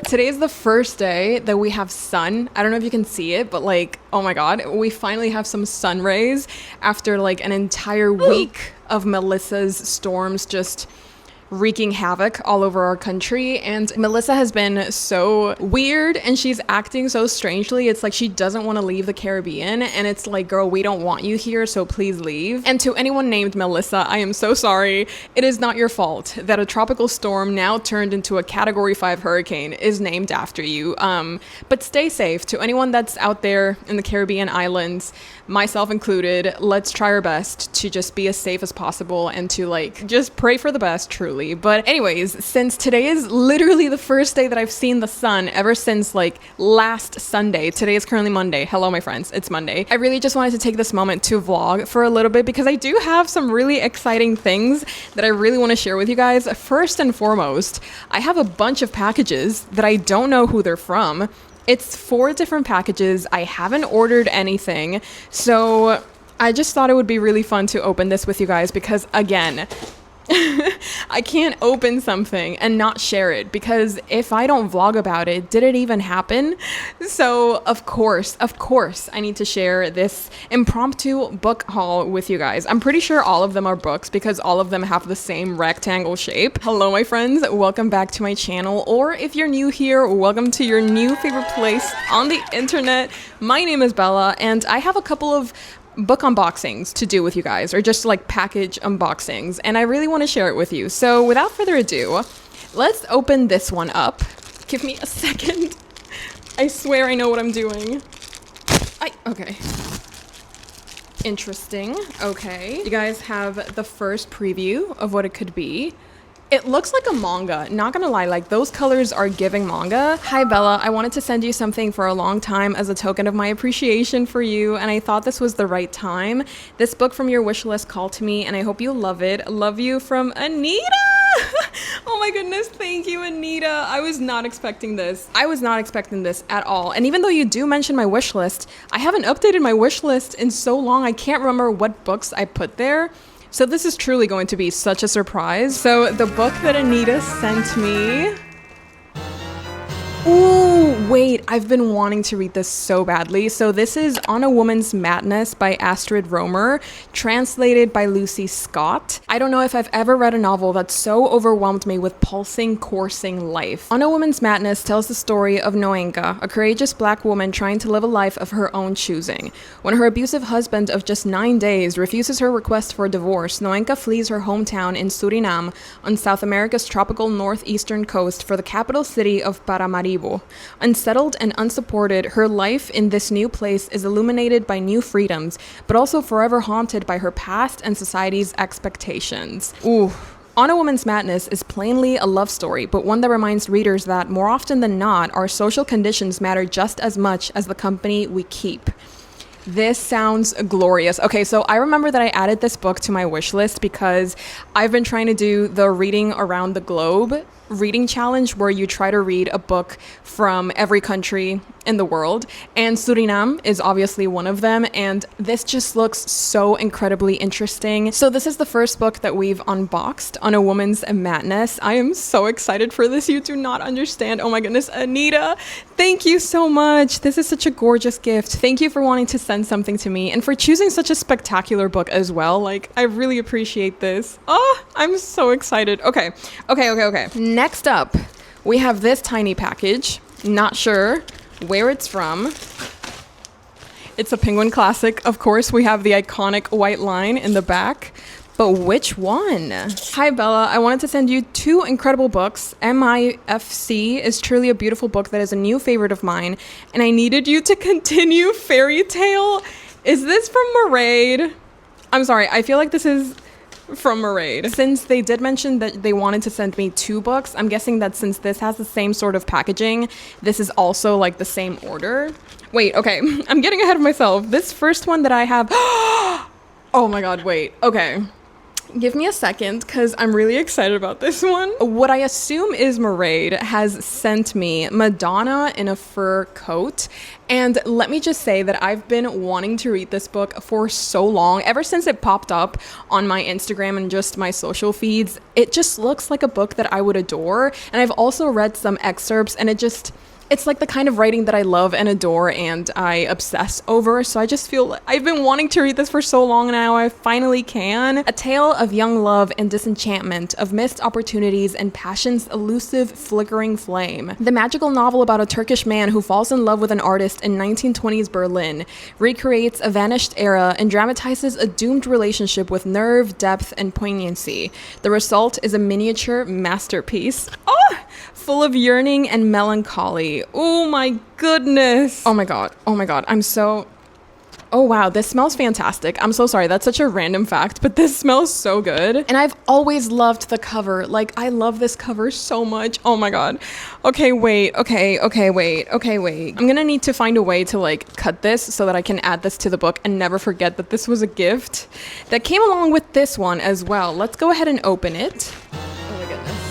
Today is the first day that we have sun. I don't know if you can see it, but like, oh my God, we finally have some sun rays after like an entire week of Melissa's storms just wreaking havoc all over our country. And Melissa has been so weird and she's acting so strangely. It's like she doesn't want to leave the Caribbean, and it's like, girl, we don't want you here, so please leave. And to anyone named Melissa, I am so sorry. It is not your fault that a tropical storm now turned into a Category 5 hurricane is named after you. But stay safe. To anyone that's out there in the Caribbean islands, myself included, let's try our best to just be as safe as possible and to like just pray for the best, truly. But anyways, since today is literally the first day that I've seen the sun ever since like last Sunday, today is currently Monday. Hello, my friends, it's Monday. I really just wanted to take this moment to vlog for a little bit because I do have some really exciting things that I really want to share with you guys. First and foremost, I have a bunch of packages that I don't know who they're from. It's 4 different packages. I haven't ordered anything, so I just thought it would be really fun to open this with you guys because, again, I can't open something and not share it, because if I don't vlog about it, did it even happen? So of course, I need to share this impromptu book haul with you guys. I'm pretty sure all of them are books because all of them have the same rectangle shape. Hello, my friends. Welcome back to my channel. Or if you're new here, welcome to your new favorite place on the internet. My name is Bella, and I have a couple of book unboxings to do with you guys, or just like package unboxings, and I really want to share it with you. So without further ado, let's open this one up. Give me a second. I swear I know what I'm doing. Okay. Interesting. Okay. You guys have the first preview of what it could be. It looks like a manga, not gonna lie, like those colors are giving manga. Hi Bella, I wanted to send you something for a long time as a token of my appreciation for you, and I thought this was the right time. This book from your wish list called to me, and I hope you love it. Love you, from Anita! Oh my goodness, thank you, Anita. I was not expecting this. I was not expecting this at all. And even though you do mention my wish list, I haven't updated my wish list in so long, I can't remember what books I put there. So this is truly going to be such a surprise. So the book that Anita sent me... Ooh, wait, I've been wanting to read this so badly. So this is On a Woman's Madness by Astrid Romer, translated by Lucy Scott. I don't know if I've ever read a novel that so overwhelmed me with pulsing, coursing life. On a Woman's Madness tells the story of Noenka, a courageous black woman trying to live a life of her own choosing. When her abusive husband of just 9 days refuses her request for a divorce, Noenka flees her hometown in Suriname on South America's tropical northeastern coast for the capital city of Paramaribo. Unsettled and unsupported, her life in this new place is illuminated by new freedoms, but also forever haunted by her past and society's expectations. Ooh. On a Woman's Madness is plainly a love story, but one that reminds readers that, more often than not, our social conditions matter just as much as the company we keep. This sounds glorious. Okay, so I remember that I added this book to my wish list because I've been trying to do the Reading Around the Globe reading challenge, where you try to read a book from every country in the world, and Suriname is obviously one of them, and this just looks so incredibly interesting. So this is the first book that we've unboxed, On a Woman's Madness. I am so excited for this. You do not understand. Oh my goodness, Anita, thank you so much. This is such a gorgeous gift. Thank you for wanting to send something to me and for choosing such a spectacular book as well. Like, I really appreciate this. Oh, I'm so excited. Okay. Next up, we have this tiny package. Not sure where it's from. It's a Penguin classic. Of course, we have the iconic white line in the back. But which one? Hi Bella, I wanted to send you 2 incredible books. MIFC is truly a beautiful book that is a new favorite of mine, and I needed you to continue Fairy Tale. Is this from Maraid? I'm sorry, I feel like this is from Maraid. Since they did mention that they wanted to send me 2 books, I'm guessing that since this has the same sort of packaging, this is also like the same order. Wait, okay, I'm getting ahead of myself. This first one that I have... Oh my god, wait, okay. Give me a second because I'm really excited about this one. What I assume is Mairead has sent me Madonna in a Fur Coat. And let me just say that I've been wanting to read this book for so long, ever since it popped up on my Instagram and just my social feeds. It just looks like a book that I would adore. And I've also read some excerpts, and it's like the kind of writing that I love and adore and I obsess over. So I just feel I've been wanting to read this for so long now. I finally can. A tale of young love and disenchantment, of missed opportunities and passion's elusive flickering flame. The magical novel about a Turkish man who falls in love with an artist in 1920s Berlin, recreates a vanished era and dramatizes a doomed relationship with nerve, depth, and poignancy. The result is a miniature masterpiece. Oh! Full of yearning and melancholy. Oh my goodness. Oh my god. Oh wow, this smells fantastic. I'm so sorry, that's such a random fact, but this smells so good. And I've always loved the cover. Like, I love this cover so much. Oh my god. Okay, wait. I'm gonna need to find a way to like cut this so that I can add this to the book and never forget that this was a gift that came along with this one as well. Let's go ahead and open it. Oh my goodness.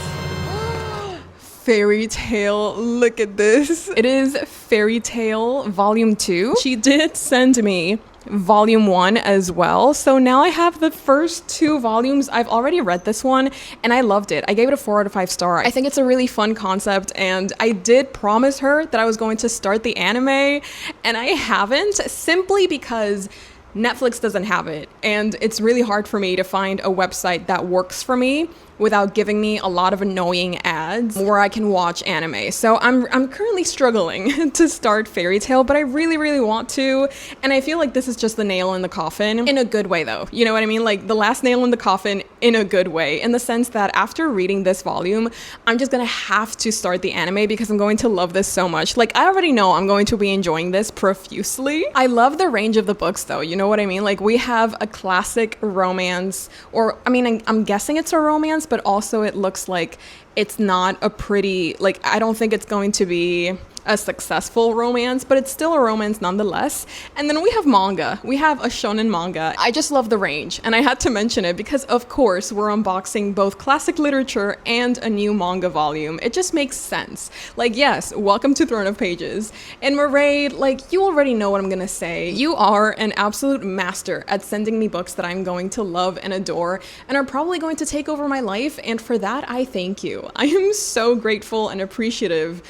Fairy Tale, look at this. It is Fairy Tale Volume 2. She did send me Volume 1 as well. So now I have the first 2 volumes. I've already read this one and I loved it. I gave it a 4 out of 5 star. I think it's a really fun concept, and I did promise her that I was going to start the anime, and I haven't, simply because Netflix doesn't have it, and it's really hard for me to find a website that works for me without giving me a lot of annoying ads where I can watch anime. So I'm currently struggling to start Fairy Tale, but I really want to, and I feel like this is just the nail in the coffin, in a good way though. You know what I mean? Like the last nail in the coffin in a good way, in the sense that after reading this volume, I'm just gonna have to start the anime because I'm going to love this so much. Like, I already know I'm going to be enjoying this profusely. I love the range of the books though, you know what I mean? Like, we have a classic romance, or I mean, I'm guessing it's a romance, but also it looks like it's not a pretty, like, I don't think it's going to be a successful romance, but it's still a romance nonetheless. And then we have manga. We have a shonen manga. I just love the range, and I had to mention it because of course we're unboxing both classic literature and a new manga volume. It just makes sense. Like, yes, welcome to Throne of Pages. And Mairead, like, you already know what I'm gonna say. You are an absolute master at sending me books that I'm going to love and adore and are probably going to take over my life, and for that I thank you. I am so grateful and appreciative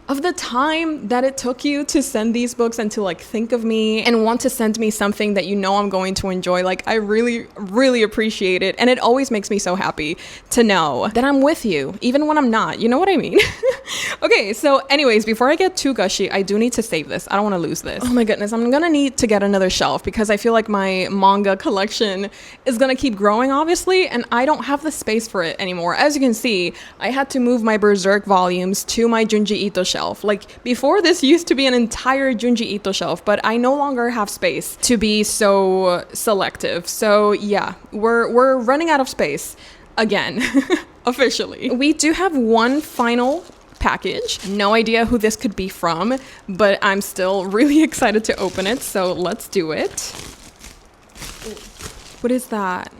of the time that it took you to send these books and to like think of me and want to send me something that you know I'm going to enjoy. Like, I really appreciate it, and it always makes me so happy to know that I'm with you even when I'm not, you know what I mean? Okay, so anyways, before I get too gushy, I do need to save this. I don't want to lose this. Oh my goodness, I'm gonna need to get another shelf because I feel like my manga collection is gonna keep growing, obviously, and I don't have the space for it anymore. As you can see, I had to move my Berserk volumes to my Junji Ito shelf. Like, before, this used to be an entire Junji Ito shelf, but I no longer have space to be so selective. So yeah, we're running out of space again. Officially. We do have one final package. No idea who this could be from, but I'm still really excited to open it, so let's do it. What is that?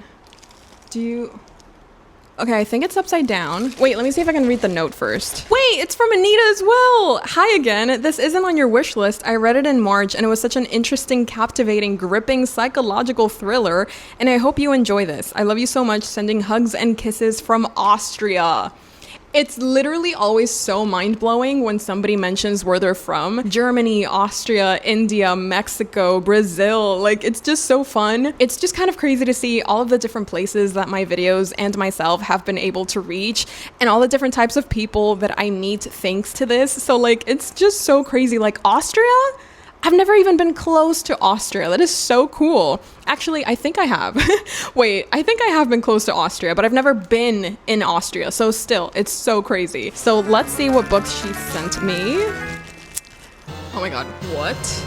Okay, I think it's upside down. Wait, let me see if I can read the note first. Wait, it's from Anita as well. Hi again. This isn't on your wish list. I read it in March and it was such an interesting, captivating, gripping psychological thriller, and I hope you enjoy this. I love you so much. Sending hugs and kisses from Austria. It's literally always so mind-blowing when somebody mentions where they're from. Germany, Austria, India, Mexico, Brazil. Like, it's just so fun. It's just kind of crazy to see all of the different places that my videos and myself have been able to reach, and all the different types of people that I meet thanks to this. So like, it's just so crazy. Like, Austria? I've never even been close to Austria. That is so cool. Actually, I think I have. Wait, I think I have been close to Austria, but I've never been in Austria. So still, it's so crazy. So let's see what books she sent me. Oh my god, what?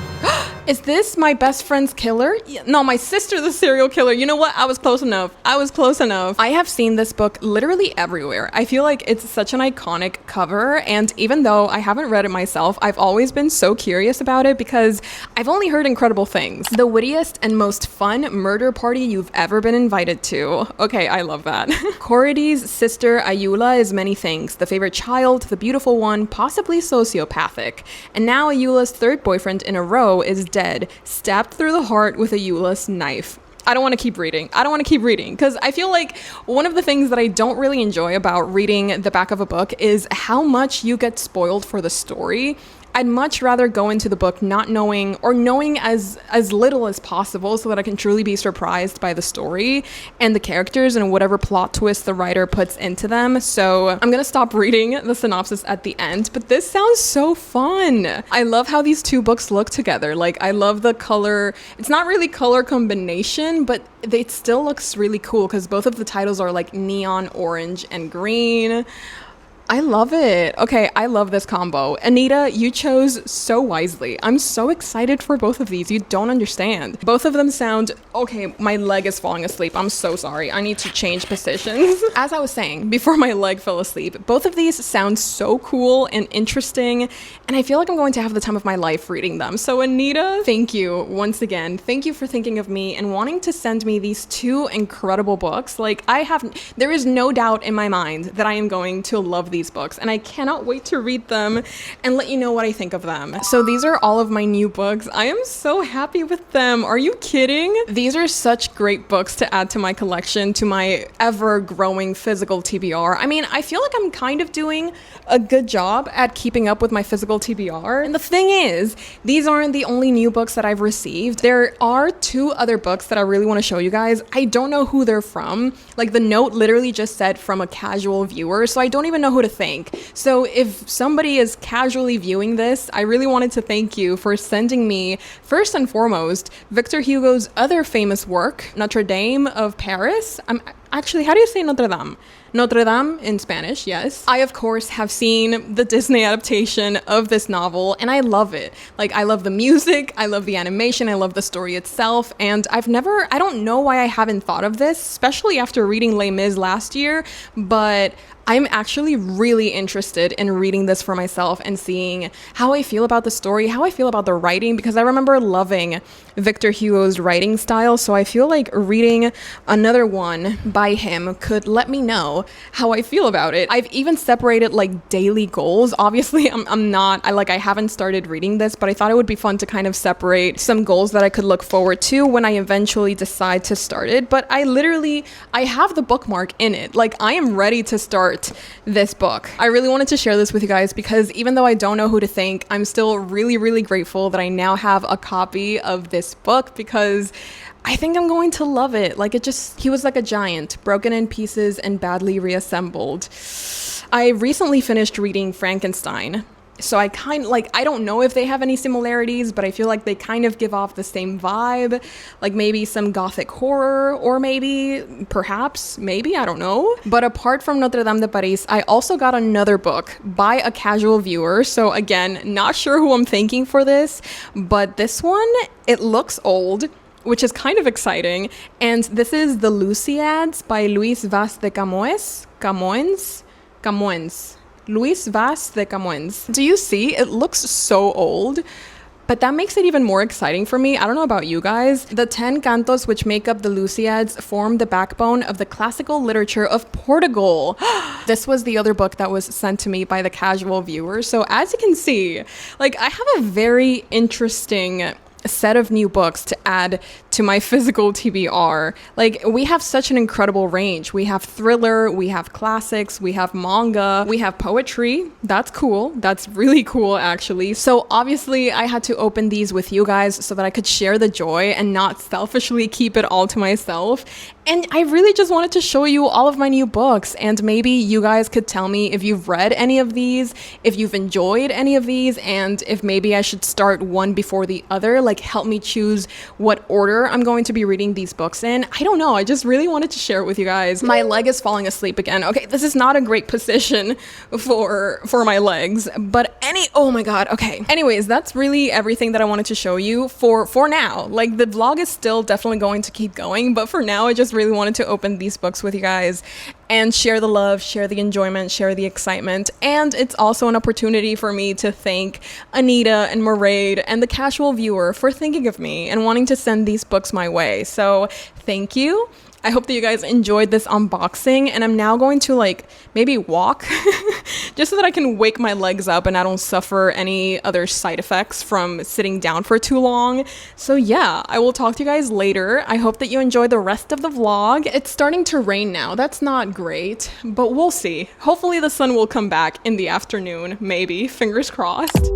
Is this my best friend's killer? No, my sister the serial killer. You know what? I was close enough. I have seen this book literally everywhere. I feel like it's such an iconic cover, and even though I haven't read it myself, I've always been so curious about it because I've only heard incredible things. The wittiest and most fun murder party you've ever been invited to. Okay, I love that. Corridi's sister Ayula is many things. The favorite child, the beautiful one, possibly sociopathic. And now Ayula's third boyfriend in a row is dead, stabbed through the heart with Ayula's knife. I don't want to keep reading because I feel like one of the things that I don't really enjoy about reading the back of a book is how much you get spoiled for the story. I'd much rather go into the book not knowing or knowing as little as possible so that I can truly be surprised by the story and the characters and whatever plot twist the writer puts into them. So I'm gonna stop reading the synopsis at the end, but this sounds so fun. I love how these two books look together. Like, I love the color. It's not really color combination, but it still looks really cool because both of the titles are like neon orange and green. I love it. Okay, I love this combo. Anita, you chose so wisely. I'm so excited for both of these. You don't understand. Both of them sound... Okay, my leg is falling asleep. I'm so sorry. I need to change positions. As I was saying, before my leg fell asleep, both of these sound so cool and interesting, and I feel like I'm going to have the time of my life reading them. So Anita, thank you once again. Thank you for thinking of me and wanting to send me these two incredible books. Like, there is no doubt in my mind that I am going to love these books, and I cannot wait to read them and let you know what I think of them. So these are all of my new books. I am so happy with them. Are you kidding? These are such great books to add to my collection, to my ever-growing physical TBR. I mean, I feel like I'm kind of doing a good job at keeping up with my physical TBR. And the thing is, these aren't the only new books that I've received. There are two other books that I really want to show you guys. I don't know who they're from. Like, the note literally just said from a casual viewer, so I don't even know who to thank. So if somebody is casually viewing this, I really wanted to thank you for sending me, first and foremost, Victor Hugo's other famous work, Notre Dame of Paris. Actually, how do you say Notre Dame? Notre Dame in Spanish, yes. I, of course, have seen the Disney adaptation of this novel, and I love it. Like, I love the music, I love the animation, I love the story itself, and I don't know why I haven't thought of this, especially after reading Les Mis last year, but I'm actually really interested in reading this for myself and seeing how I feel about the story, how I feel about the writing, because I remember loving Victor Hugo's writing style, so I feel like reading another one by him could let me know how I feel about it. I've even separated like daily goals. Obviously, I haven't started reading this, but I thought it would be fun to kind of separate some goals that I could look forward to when I eventually decide to start it. But I have the bookmark in it. Like, I am ready to start this book. I really wanted to share this with you guys because even though I don't know who to thank, I'm still really, really grateful that I now have a copy of this book because I think I'm going to love it. Like, he was like a giant, broken in pieces and badly reassembled. I recently finished reading Frankenstein. So I don't know if they have any similarities, but I feel like they kind of give off the same vibe, like maybe some gothic horror, or perhaps, I don't know. But apart from Notre Dame de Paris, I also got another book by a casual viewer. So again, not sure who I'm thanking for this, but this one, it looks old, which is kind of exciting. And this is The Lusiads by Luis Vaz de Camoens. Luis Vaz de Camoens. Do you see? It looks so old, but that makes it even more exciting for me. I don't know about you guys. The 10 cantos which make up the Lusiads form the backbone of the classical literature of Portugal. This was the other book that was sent to me by the casual viewer. So as you can see, like, I have a very interesting set of new books to add to my physical TBR. Like, we have such an incredible range. We have thriller, we have classics, we have manga, we have poetry. That's cool. That's really cool, actually. So obviously I had to open these with you guys so that I could share the joy and not selfishly keep it all to myself. And I really just wanted to show you all of my new books, and maybe you guys could tell me if you've read any of these, if you've enjoyed any of these, and if maybe I should start one before the other. Like, like help me choose what order I'm going to be reading these books in. I don't know, I just really wanted to share it with you guys. My leg is falling asleep again. Okay, this is not a great position for my legs, but oh my god, okay. Anyways, that's really everything that I wanted to show you for now. Like, the vlog is still definitely going to keep going, but for now I just really wanted to open these books with you guys and share the love, share the enjoyment, share the excitement. And it's also an opportunity for me to thank Anita and Mairead and the casual viewer for thinking of me and wanting to send these books my way. So thank you. I hope that you guys enjoyed this unboxing, and I'm now going to like maybe walk just so that I can wake my legs up and I don't suffer any other side effects from sitting down for too long. So yeah, I will talk to you guys later. I hope that you enjoy the rest of the vlog. It's starting to rain now. That's not great, but we'll see. Hopefully the sun will come back in the afternoon, maybe. Fingers crossed.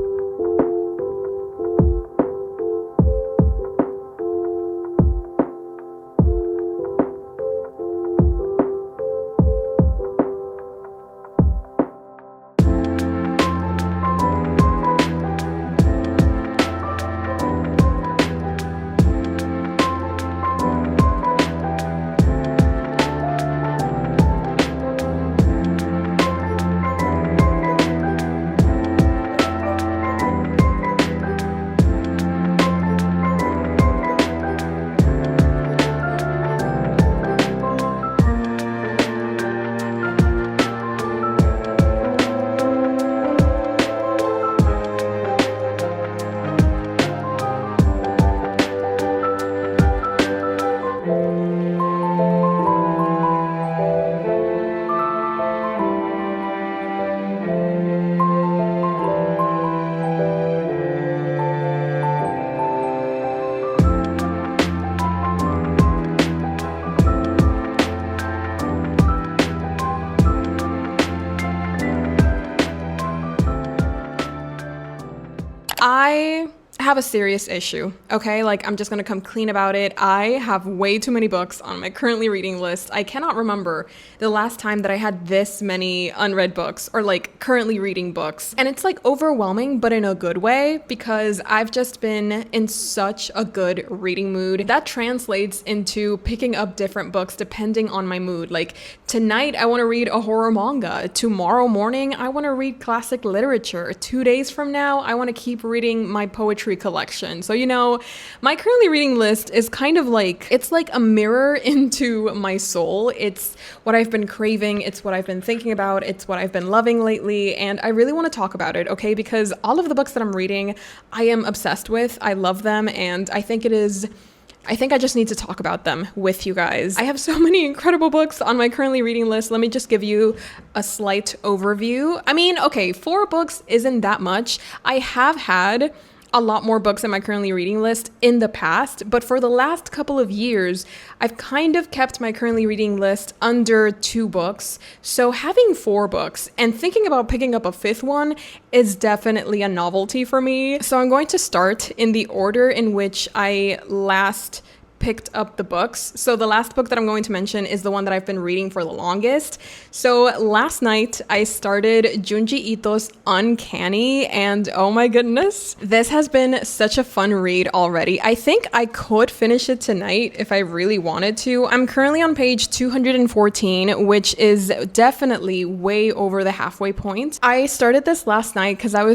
I have a serious issue, okay? Like, I'm just gonna come clean about it. I have way too many books on my currently reading list. I cannot remember the last time that I had this many unread books or like currently reading books. And it's like overwhelming, but in a good way, because I've just been in such a good reading mood. That translates into picking up different books depending on my mood. Like, tonight I wanna read a horror manga. Tomorrow morning, I wanna read classic literature. 2 days from now, I wanna keep reading my poetry collection. So, you know, my currently reading list is kind of like, it's like a mirror into my soul. It's what I've been craving, it's what I've been thinking about, it's what I've been loving lately, and I really want to talk about it, okay? Because all of the books that I'm reading, I am obsessed with, I love them, and I think I just need to talk about them with you guys. I have so many incredible books on my currently reading list. Let me just give you a slight overview. I mean, okay, 4 books isn't that much. I have had a lot more books on my currently reading list in the past, but for the last couple of years, I've kind of kept my currently reading list under 2 books. So having 4 books and thinking about picking up a 5th one is definitely a novelty for me. So I'm going to start in the order in which I last picked up the books. So the last book that I'm going to mention is the one that I've been reading for the longest. So last night I started Junji Ito's Uncanny, and oh my goodness, this has been such a fun read already. I think I could finish it tonight if I really wanted to. I'm currently on page 214, which is definitely way over the halfway point. I started this last night because I've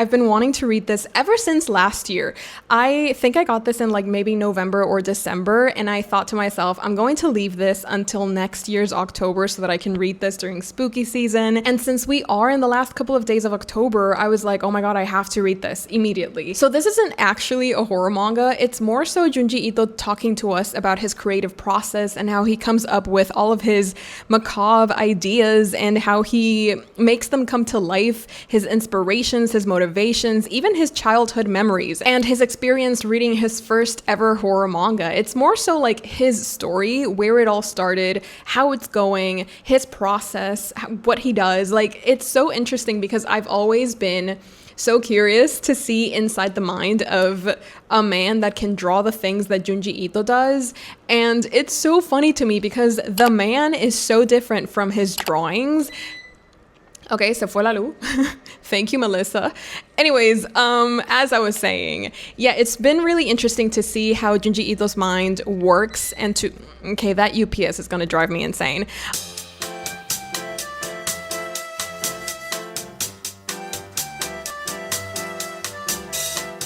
been wanting to read this ever since last year. I think I got this in like maybe November or December, and I thought to myself, I'm going to leave this until next year's October so that I can read this during spooky season. And since we are in the last couple of days of October, I was like, oh my god, I have to read this immediately. So this isn't actually a horror manga. It's more so Junji Ito talking to us about his creative process and how he comes up with all of his macabre ideas and how he makes them come to life, his inspirations, his motivations, even his childhood memories, and his experience reading his first ever horror manga. It's more so like his story, where it all started, how it's going, his process, what he does. Like, it's so interesting because I've always been so curious to see inside the mind of a man that can draw the things that Junji Ito does. And it's so funny to me because the man is so different from his drawings. Okay, se fue la luz. Thank you, Melissa. Anyways, as I was saying, yeah, it's been really interesting to see how Junji Ito's mind works and to... Okay, that UPS is gonna drive me insane.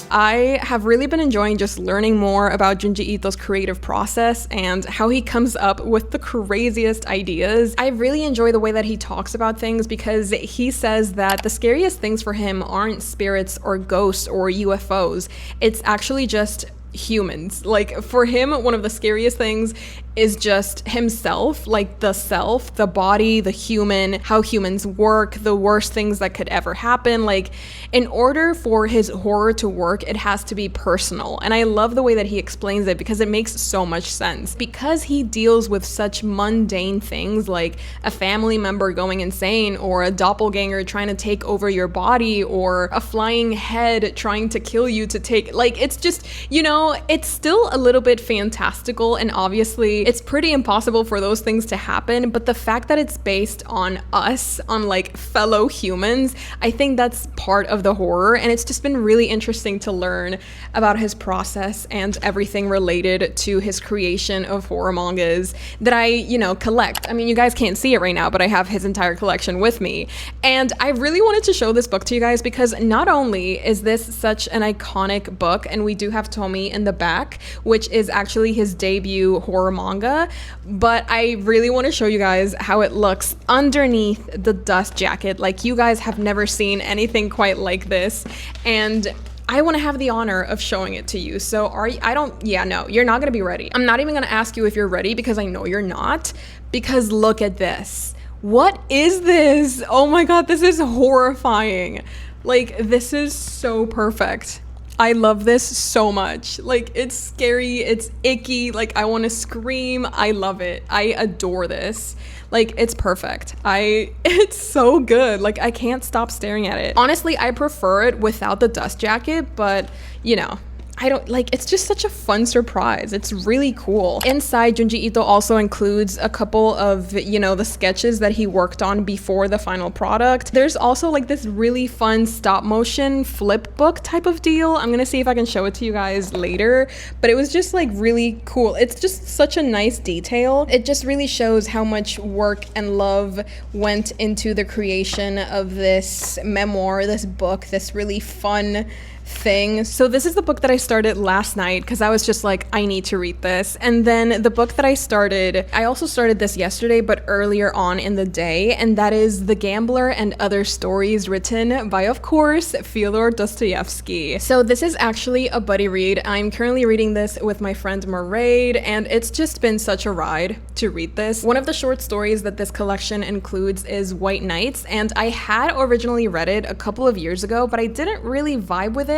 I have really been enjoying just learning more about Junji Ito's creative process and how he comes up with the craziest ideas. I really enjoy the way that he talks about things because he says that the scariest things for him aren't spirits or ghosts or UFOs. It's actually just humans. Like, for him, one of the scariest things is just himself, like the self, the body, the human, how humans work, the worst things that could ever happen. Like, in order for his horror to work, it has to be personal. And I love the way that he explains it because it makes so much sense. Because he deals with such mundane things like a family member going insane, or a doppelganger trying to take over your body, or a flying head trying to kill you to take, like, it's just, you know, it's still a little bit fantastical, and obviously it's pretty impossible for those things to happen, but the fact that it's based on us, on like fellow humans, I think that's part of the horror. And it's just been really interesting to learn about his process and everything related to his creation of horror mangas that I, you know, collect. I mean, you guys can't see it right now, but I have his entire collection with me. And I really wanted to show this book to you guys because not only is this such an iconic book, and we do have Tomi in the back, which is actually his debut horror manga, but I really want to show you guys how it looks underneath the dust jacket. Like, you guys have never seen anything quite like this, and I want to have the honor of showing it to you. So no, you're not going to be ready. I'm not even going to ask you if you're ready because I know you're not, because look at this. What is this? Oh my God, this is horrifying. Like, this is so perfect. I love this so much. Like, it's scary, it's icky, like I want to scream. I love it. I adore this. Like, it's perfect. It's so good. Like, I can't stop staring at it. Honestly, I prefer it without the dust jacket, but you know, I don't like, it's just such a fun surprise. It's really cool. Inside, Junji Ito also includes a couple of, you know, the sketches that he worked on before the final product. There's also like this really fun stop motion flip book type of deal. I'm gonna see if I can show it to you guys later, but it was just like really cool. It's just such a nice detail. It just really shows how much work and love went into the creation of this memoir, this book, this really fun thing. So this is the book that I started last night because I was just like, I need to read this. And then the book that I also started this yesterday, but earlier on in the day, and that is The Gambler and Other Stories, written by, of course, Fyodor Dostoevsky. So this is actually a buddy read. I'm currently reading this with my friend Maraid, and it's just been such a ride to read this. One of the short stories that this collection includes is White Nights, and I had originally read it a couple of years ago, but I didn't really vibe with it.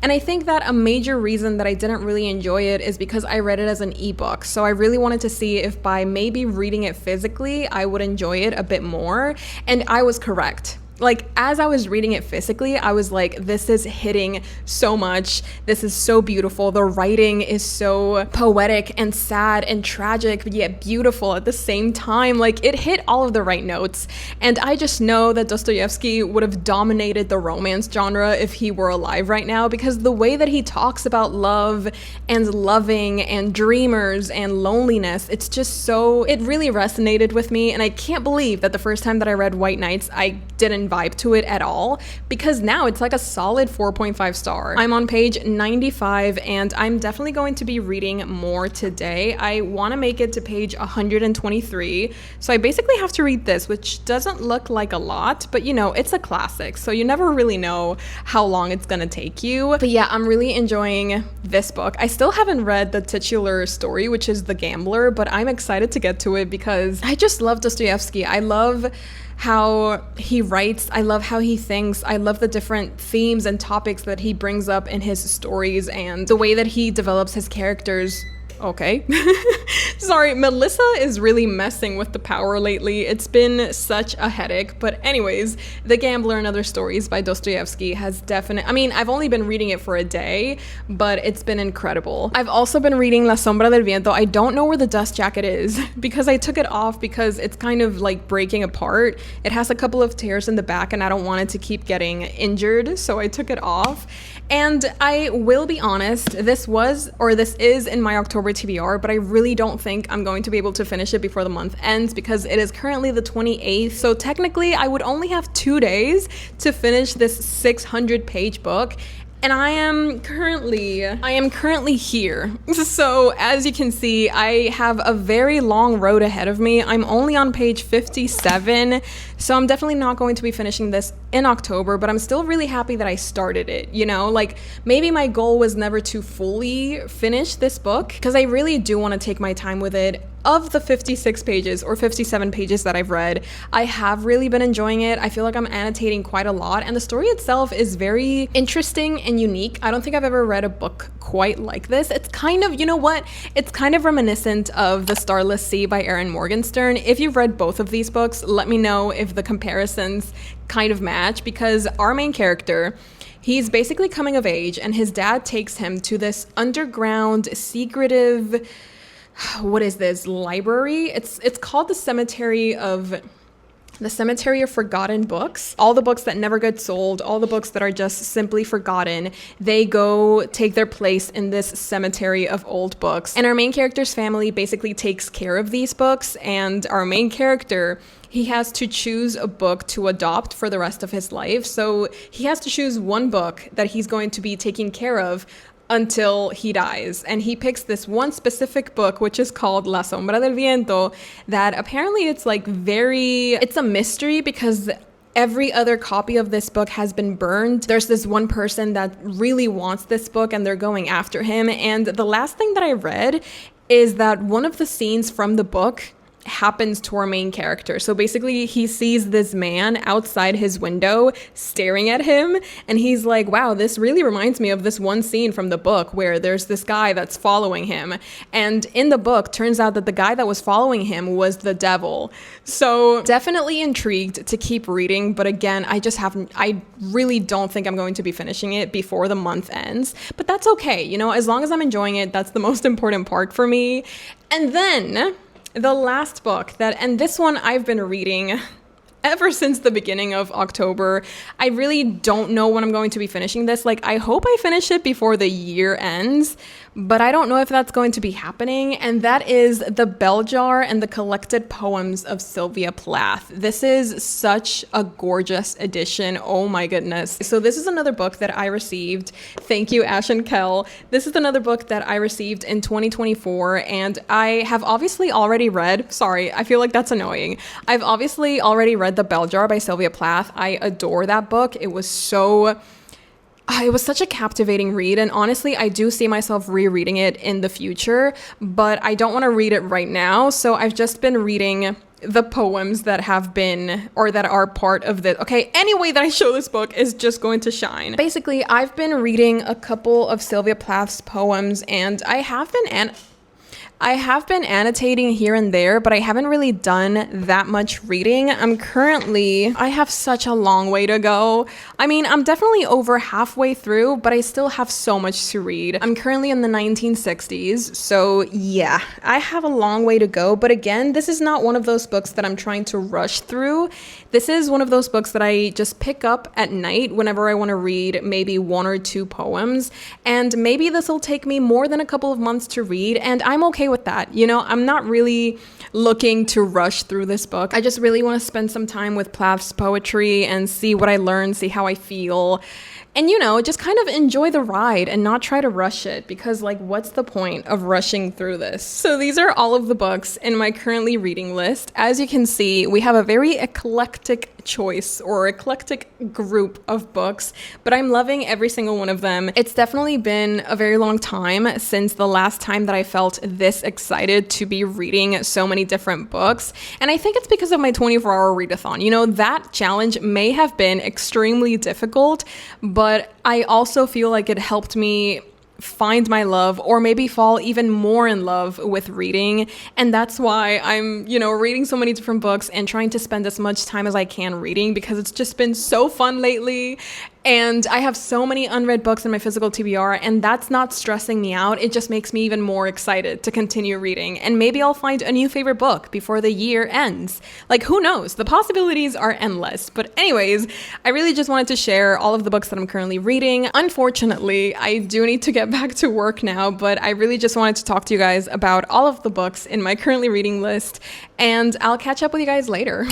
And I think that a major reason that I didn't really enjoy it is because I read it as an ebook. So I really wanted to see if by maybe reading it physically, I would enjoy it a bit more. And I was correct. Like, as I was reading it physically, I was like, this is hitting so much. This is so beautiful. The writing is so poetic and sad and tragic, but yet beautiful at the same time. Like, it hit all of the right notes. And I just know that Dostoevsky would have dominated the romance genre if he were alive right now, because the way that he talks about love and loving and dreamers and loneliness, it's just so, it really resonated with me. And I can't believe that the first time that I read White Nights, I didn't vibe to it at all, because now it's like a solid 4.5 star. I'm on page 95 and I'm definitely going to be reading more today. I want to make it to page 123, so I basically have to read this, which doesn't look like a lot, but you know, it's a classic, so you never really know how long it's gonna take you. But yeah, I'm really enjoying this book. I still haven't read the titular story, which is The Gambler, but I'm excited to get to it because I just love Dostoevsky. I love how he writes, I love how he thinks, I love the different themes and topics that he brings up in his stories, and the way that he develops his characters Okay. Sorry, Melissa is really messing with the power lately. It's been such a headache. But anyways, The Gambler and Other Stories by Dostoevsky has definitely... I mean, I've only been reading it for a day, but it's been incredible. I've also been reading La Sombra del Viento. I don't know where the dust jacket is because I took it off because it's kind of like breaking apart. It has a couple of tears in the back and I don't want it to keep getting injured, so I took it off. And I will be honest, this is in my October TBR, but I really don't think I'm going to be able to finish it before the month ends because it is currently the 28th. So technically I would only have 2 days to finish this 600-page book. And I am currently here. So as you can see, I have a very long road ahead of me. I'm only on page 57, so I'm definitely not going to be finishing this in October, but I'm still really happy that I started it, you know? Like, maybe my goal was never to fully finish this book, because I really do want to take my time with it. Of the 56 pages or 57 pages that I've read, I have really been enjoying it. I feel like I'm annotating quite a lot, and the story itself is very interesting and unique. I don't think I've ever read a book quite like this. It's kind of, you know what? It's kind of reminiscent of The Starless Sea by Erin Morgenstern. If you've read both of these books, let me know if the comparisons kind of match, because our main character, he's basically coming of age, and his dad takes him to this underground, secretive... what is this library? It's called the Cemetery of Forgotten Books. All the books that never get sold, all the books that are just simply forgotten, they go take their place in this cemetery of old books. And our main character's family basically takes care of these books, and our main character, he has to choose a book to adopt for the rest of his life. So he has to choose one book that he's going to be taking care of until he dies, and he picks this one specific book, which is called La Sombra del Viento, that apparently it's a mystery because every other copy of this book has been burned. There's this one person that really wants this book and they're going after him, and the last thing that I read is that one of the scenes from the book happens to our main character. So basically he sees this man outside his window staring at him, and he's like, wow, this really reminds me of this one scene from the book where there's this guy that's following him, and in the book turns out that the guy that was following him was the devil. So definitely intrigued to keep reading, but again, I really don't think I'm going to be finishing it before the month ends, but that's okay, you know, as long as I'm enjoying it, that's the most important part for me. And then the last book and this one I've been reading ever since the beginning of October. I really don't know when I'm going to be finishing this. Like, I hope I finish it before the year ends, but I don't know if that's going to be happening. And that is The Bell Jar and the Collected Poems of Sylvia Plath. This is such a gorgeous edition. Oh my goodness. So this is another book that I received. Thank you, Ash and Kel. This is another book that I received in 2024, and I have obviously already read, sorry, I feel like that's annoying. I've obviously already read The Bell Jar by Sylvia Plath. I adore that book. It was such a captivating read, and honestly, I do see myself rereading it in the future, but I don't want to read it right now, so I've just been reading the poems that have been, or that are part of the, okay, any way that I show this book is just going to shine. Basically, I've been reading a couple of Sylvia Plath's poems, and I have been annotating here and there, but I haven't really done that much reading. I have such a long way to go. I mean, I'm definitely over halfway through, but I still have so much to read. I'm currently in the 1960s, so yeah, I have a long way to go. But again, this is not one of those books that I'm trying to rush through. This is one of those books that I just pick up at night whenever I want to read maybe 1 or 2 poems, and maybe this will take me more than a couple of months to read, and I'm okay with that. You know, I'm not really looking to rush through this book. I just really want to spend some time with Plath's poetry and see what I learn, see how I feel, and, you know, just kind of enjoy the ride and not try to rush it, because, like, what's the point of rushing through this? So these are all of the books in my currently reading list. As you can see, we have a very eclectic choice or eclectic group of books, but I'm loving every single one of them. It's definitely been a very long time since the last time that I felt this excited to be reading so many different books, and I think it's because of my 24-hour readathon. You know, that challenge may have been extremely difficult, but I also feel like it helped me find my love or maybe fall even more in love with reading. And that's why I'm, reading so many different books and trying to spend as much time as I can reading, because it's just been so fun lately. And I have so many unread books in my physical TBR, and that's not stressing me out. It just makes me even more excited to continue reading. And maybe I'll find a new favorite book before the year ends. Like, who knows? The possibilities are endless. But anyways, I really just wanted to share all of the books that I'm currently reading. Unfortunately, I do need to get back to work now, but I really just wanted to talk to you guys about all of the books in my currently reading list, and I'll catch up with you guys later.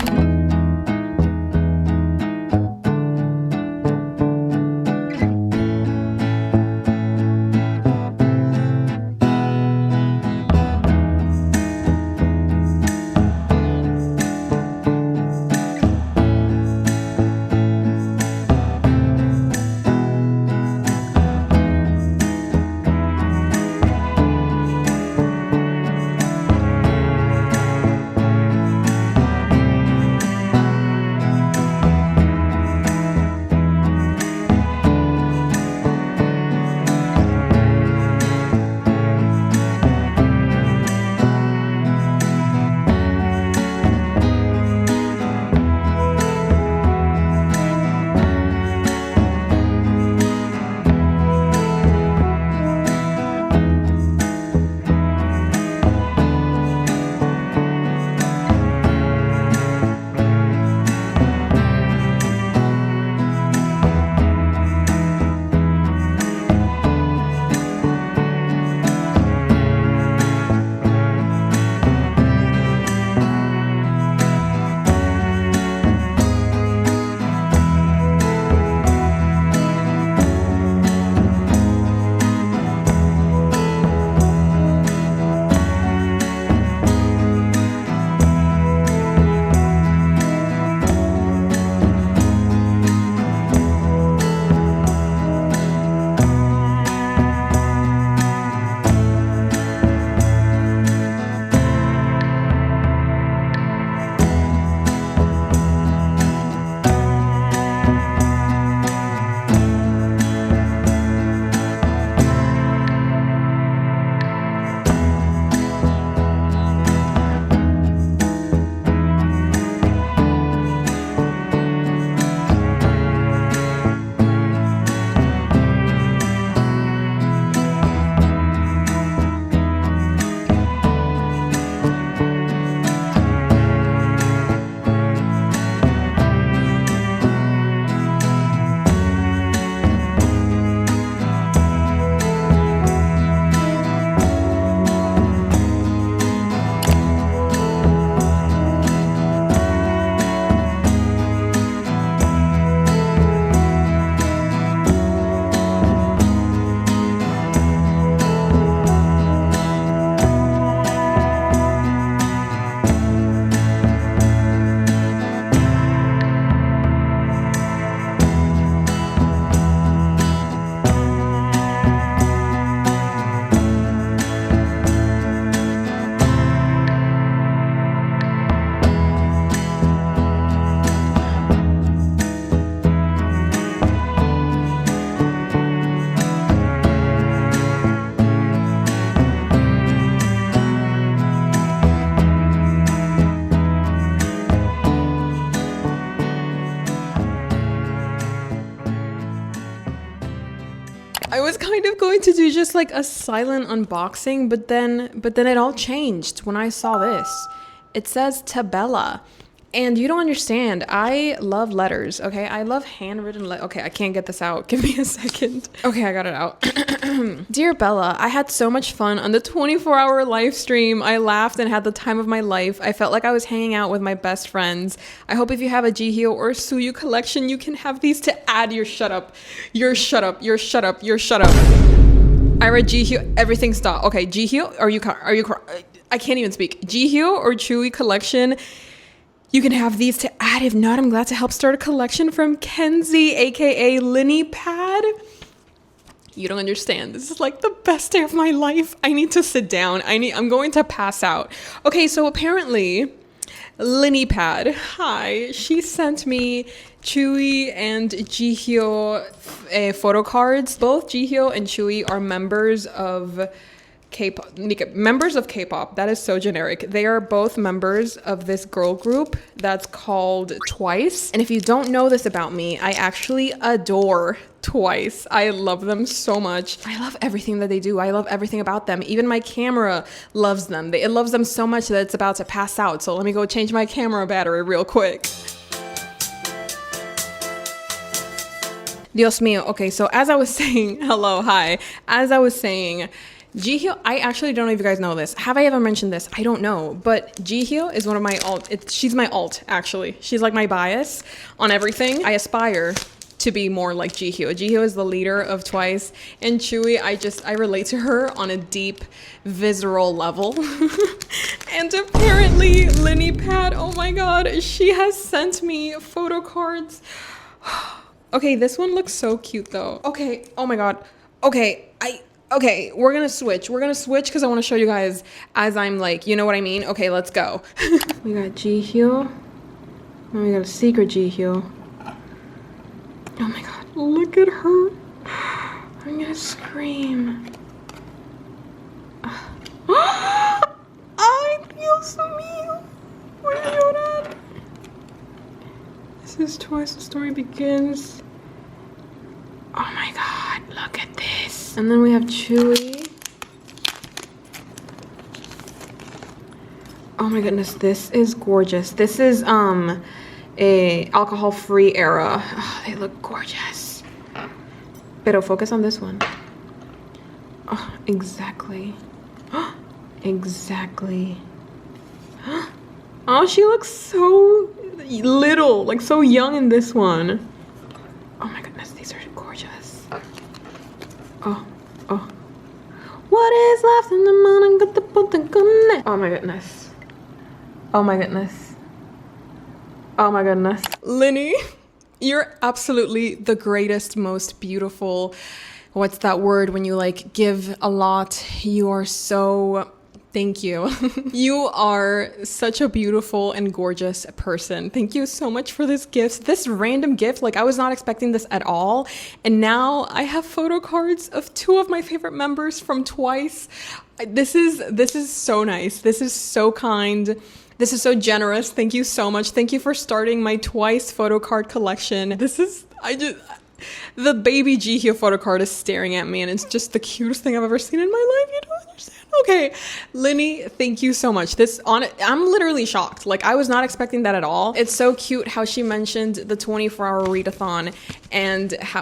I was kind of going to do just like a silent unboxing, but then it all changed when I saw this. It says Tabella. And you don't understand. I love letters, okay? I love handwritten letters. Okay, I can't get this out. Give me a second. Okay, I got it out. Dear Bella, I had so much fun on the 24-hour live stream. I laughed and had the time of my life. I felt like I was hanging out with my best friends. I hope if you have a Jihyo or Suyu collection, you can have these to add your shut up. Your shut up. Your shut up. Your shut up. I read Jihyo. Everything stopped. Okay, Jihyo, are you I can't even speak. Jihyo or Chewy collection. You can have these to add. If not, I'm glad to help start a collection from Kenzie, aka Linny Pad. You don't understand. This is like the best day of my life. I need to sit down. I'm going to pass out. Okay, so apparently Linnypad. Hi. She sent me Chewy and Jihyo photo cards. Both Jihyo and Chewy are members of K-pop. Members of K-pop. That is so generic. They are both members of this girl group that's called Twice. And if you don't know this about me, I actually adore Twice. I love them so much. I love everything that they do. I love everything about them. Even my camera loves them. It loves them so much that it's about to pass out. So let me go change my camera battery real quick. Dios mío. Okay, so as I was saying, hello, hi. As I was saying, Jihyo, I actually don't know if you guys know this. Have I ever mentioned this? I don't know. But Jihyo is one of my she's my alt, actually. She's like my bias on everything. I aspire to be more like Jihyo. Jihyo is the leader of Twice. And Chewy, I relate to her on a deep, visceral level. And apparently, Linnypad, oh my god, she has sent me photo cards. Okay, this one looks so cute though. Okay, oh my god. Okay, we're gonna switch. We're gonna switch because I want to show you guys as I'm like, you know what I mean? Okay, let's go. We got Jihyo. And we got a secret Jihyo. Oh my god, look at her. I'm gonna scream. Ay, Dios mío. Voy a llorar. This is Twice, the story begins. Oh my god, look at this. And then we have Chewy. Oh my goodness, this is gorgeous. This is a alcohol-free era. Oh, they look gorgeous. Pero focus on this one. Oh, exactly. Exactly. Oh, she looks so little, like so young in this one. Oh my goodness, these are gorgeous. Oh. What is left in the morning? Got the button connect. Oh my goodness. Oh my goodness. Oh my goodness. Linny, you're absolutely the greatest, most beautiful. What's that word when you like give a lot? You are so... Thank you. You are such a beautiful and gorgeous person. Thank you so much for this gift. This random gift, like I was not expecting this at all. And now I have photo cards of two of my favorite members from Twice. This is so nice. This is so kind. This is so generous. Thank you so much. Thank you for starting my Twice photo card collection. The baby Jihyo photo card is staring at me and it's just the cutest thing I've ever seen in my life. You don't understand. Okay, Linny, thank you so much. I'm literally shocked. Like, I was not expecting that at all. It's so cute how she mentioned the 24-hour readathon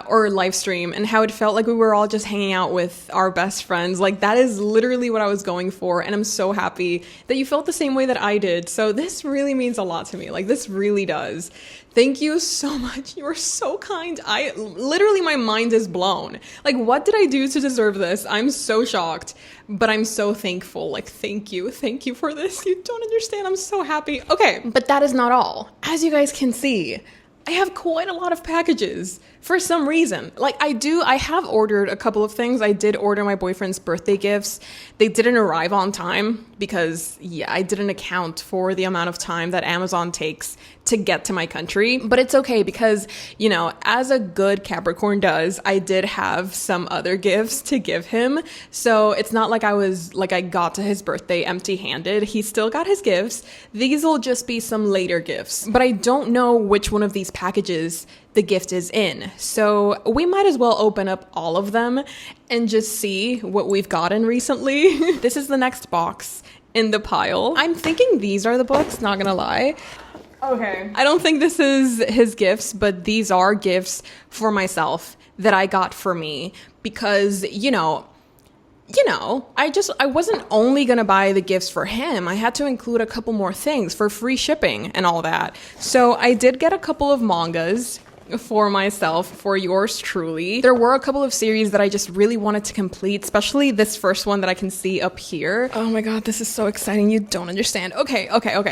or live stream and how it felt like we were all just hanging out with our best friends. Like, that is literally what I was going for. And I'm so happy that you felt the same way that I did. So this really means a lot to me. Like, this really does. Thank you so much. You are so kind. Literally, my mind is blown. Like, what did I do to deserve this? I'm so shocked, but I'm so thankful. Like, thank you. Thank you for this. You don't understand. I'm so happy. Okay, but that is not all. As you guys can see, I have quite a lot of packages for some reason. Like, I have ordered a couple of things. I did order my boyfriend's birthday gifts. They didn't arrive on time because, yeah, I didn't account for the amount of time that Amazon takes to get to my country. But it's okay because, you know, as a good Capricorn does, I did have some other gifts to give him. So it's not like I got to his birthday empty-handed. He still got his gifts. These will just be some later gifts. But I don't know which one of these packages the gift is in. So we might as well open up all of them and just see what we've gotten recently. This is the next box in the pile. I'm thinking these are the books, not gonna lie. Okay. I don't think this is his gifts, but these are gifts for myself that I got for me because, you know, I wasn't only gonna buy the gifts for him. I had to include a couple more things for free shipping and all that. So I did get a couple of mangas for myself, for yours truly. There were a couple of series that I just really wanted to complete, especially this first one that I can see up here. Oh my god, this is so exciting. You don't understand. Okay.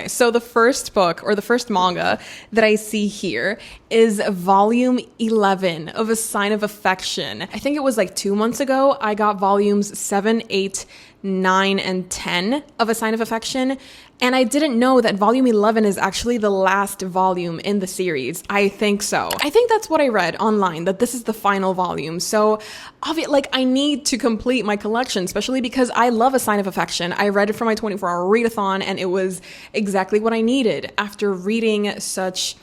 So the first book, or the first manga that I see here is volume 11 of A Sign of Affection. I think it was like 2 months ago. I got volumes 7, 8, 9 and 10 of A Sign of Affection. And I didn't know that volume 11 is actually the last volume in the series. I think so. I think that's what I read online, that this is the final volume. So I need to complete my collection, especially because I love A Sign of Affection. I read it for my 24-hour readathon, and it was exactly what I needed after reading such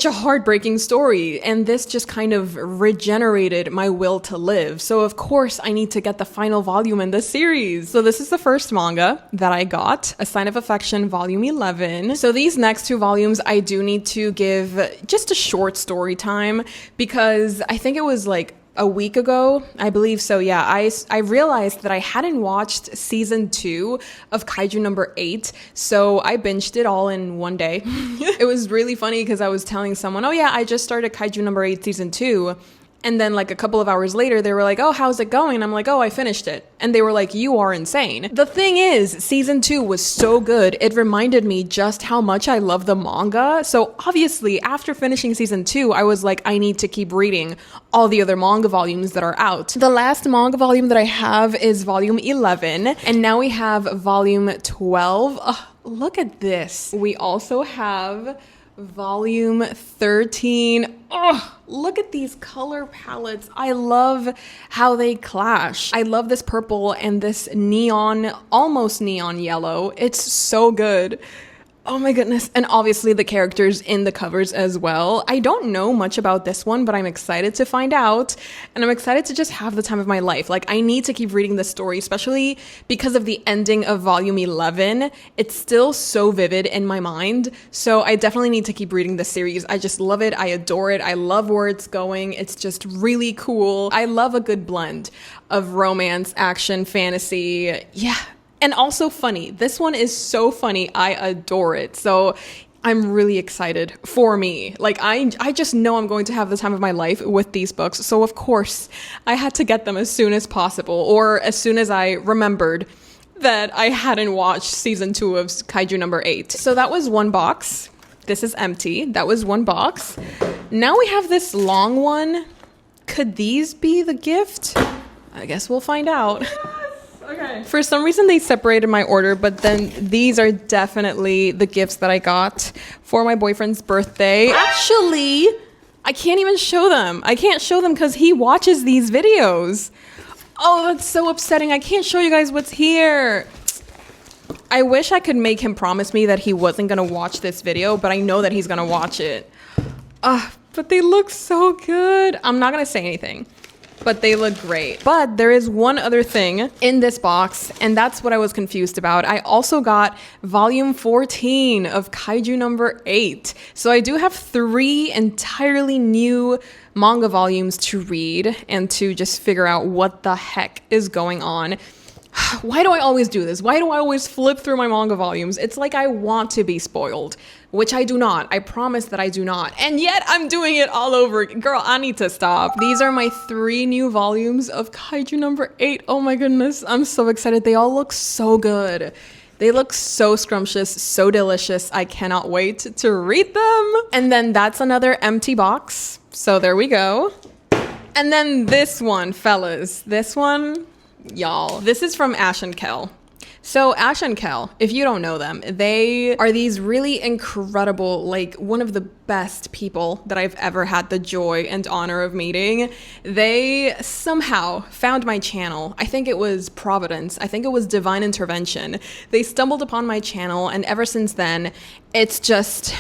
a heartbreaking story, and this just kind of regenerated my will to live. So of course I need to get the final volume in this series. So this is the first manga that I got, A Sign of Affection volume 11. So these next 2 volumes I do need to give just a short story time, because I think it was like a week ago, I believe so, yeah, I realized that I hadn't watched season 2 of Kaiju number 8, so I binged it all in one day. It was really funny because I was telling someone, oh yeah, I just started Kaiju number 8 season 2, and then like a couple of hours later, they were like, oh, how's it going? And I'm like, oh, I finished it. And they were like, you are insane. The thing is, season 2 was so good. It reminded me just how much I love the manga. So obviously, after finishing season 2, I was like, I need to keep reading all the other manga volumes that are out. The last manga volume that I have is volume 11. And now we have volume 12. Look at this. We also have volume 13. Oh, look at these color palettes. I love how they clash. I love this purple and this neon, almost neon yellow. It's so good. Oh my goodness. And obviously the characters in the covers as well. I don't know much about this one, but I'm excited to find out. And I'm excited to just have the time of my life. Like, I need to keep reading this story, especially because of the ending of volume 11. It's still so vivid in my mind. So I definitely need to keep reading this series. I just love it. I adore it. I love where it's going. It's just really cool. I love a good blend of romance, action, fantasy. Yeah. And also funny. This one is so funny. I adore it. So I'm really excited for me. Like, I just know I'm going to have the time of my life with these books. So of course I had to get them as soon as possible, or as soon as I remembered that I hadn't watched season 2 of Kaiju number 8. So that was one box. This is empty. That was one box. Now we have this long one. Could these be the gift? I guess we'll find out. Okay. For some reason they separated my order, but then these are definitely the gifts that I got for my boyfriend's birthday. Actually, I can't even show them. I can't show them because he watches these videos. Oh, that's so upsetting. I can't show you guys what's here. I wish I could make him promise me that he wasn't gonna watch this video, but I know that he's gonna watch it. But they look so good. I'm not gonna say anything, but they look great. But there is one other thing in this box, and that's what I was confused about. I also got volume 14 of Kaiju number 8. So I do have 3 entirely new manga volumes to read and to just figure out what the heck is going on. Why do I always do this? Why do I always flip through my manga volumes? It's like I want to be spoiled, which I do not. I promise that I do not. And yet I'm doing it all over. Girl, I need to stop. These are my 3 new volumes of Kaiju number 8. Oh my goodness. I'm so excited. They all look so good. They look so scrumptious, so delicious. I cannot wait to read them. And then that's another empty box. So there we go. And then this one, fellas. This one, y'all. This is from Ash and Kel. So Ash and Kel, if you don't know them, they are these really incredible, like one of the best people that I've ever had the joy and honor of meeting. They somehow found my channel. I think it was Providence. I think it was divine intervention. They stumbled upon my channel, and ever since then, it's just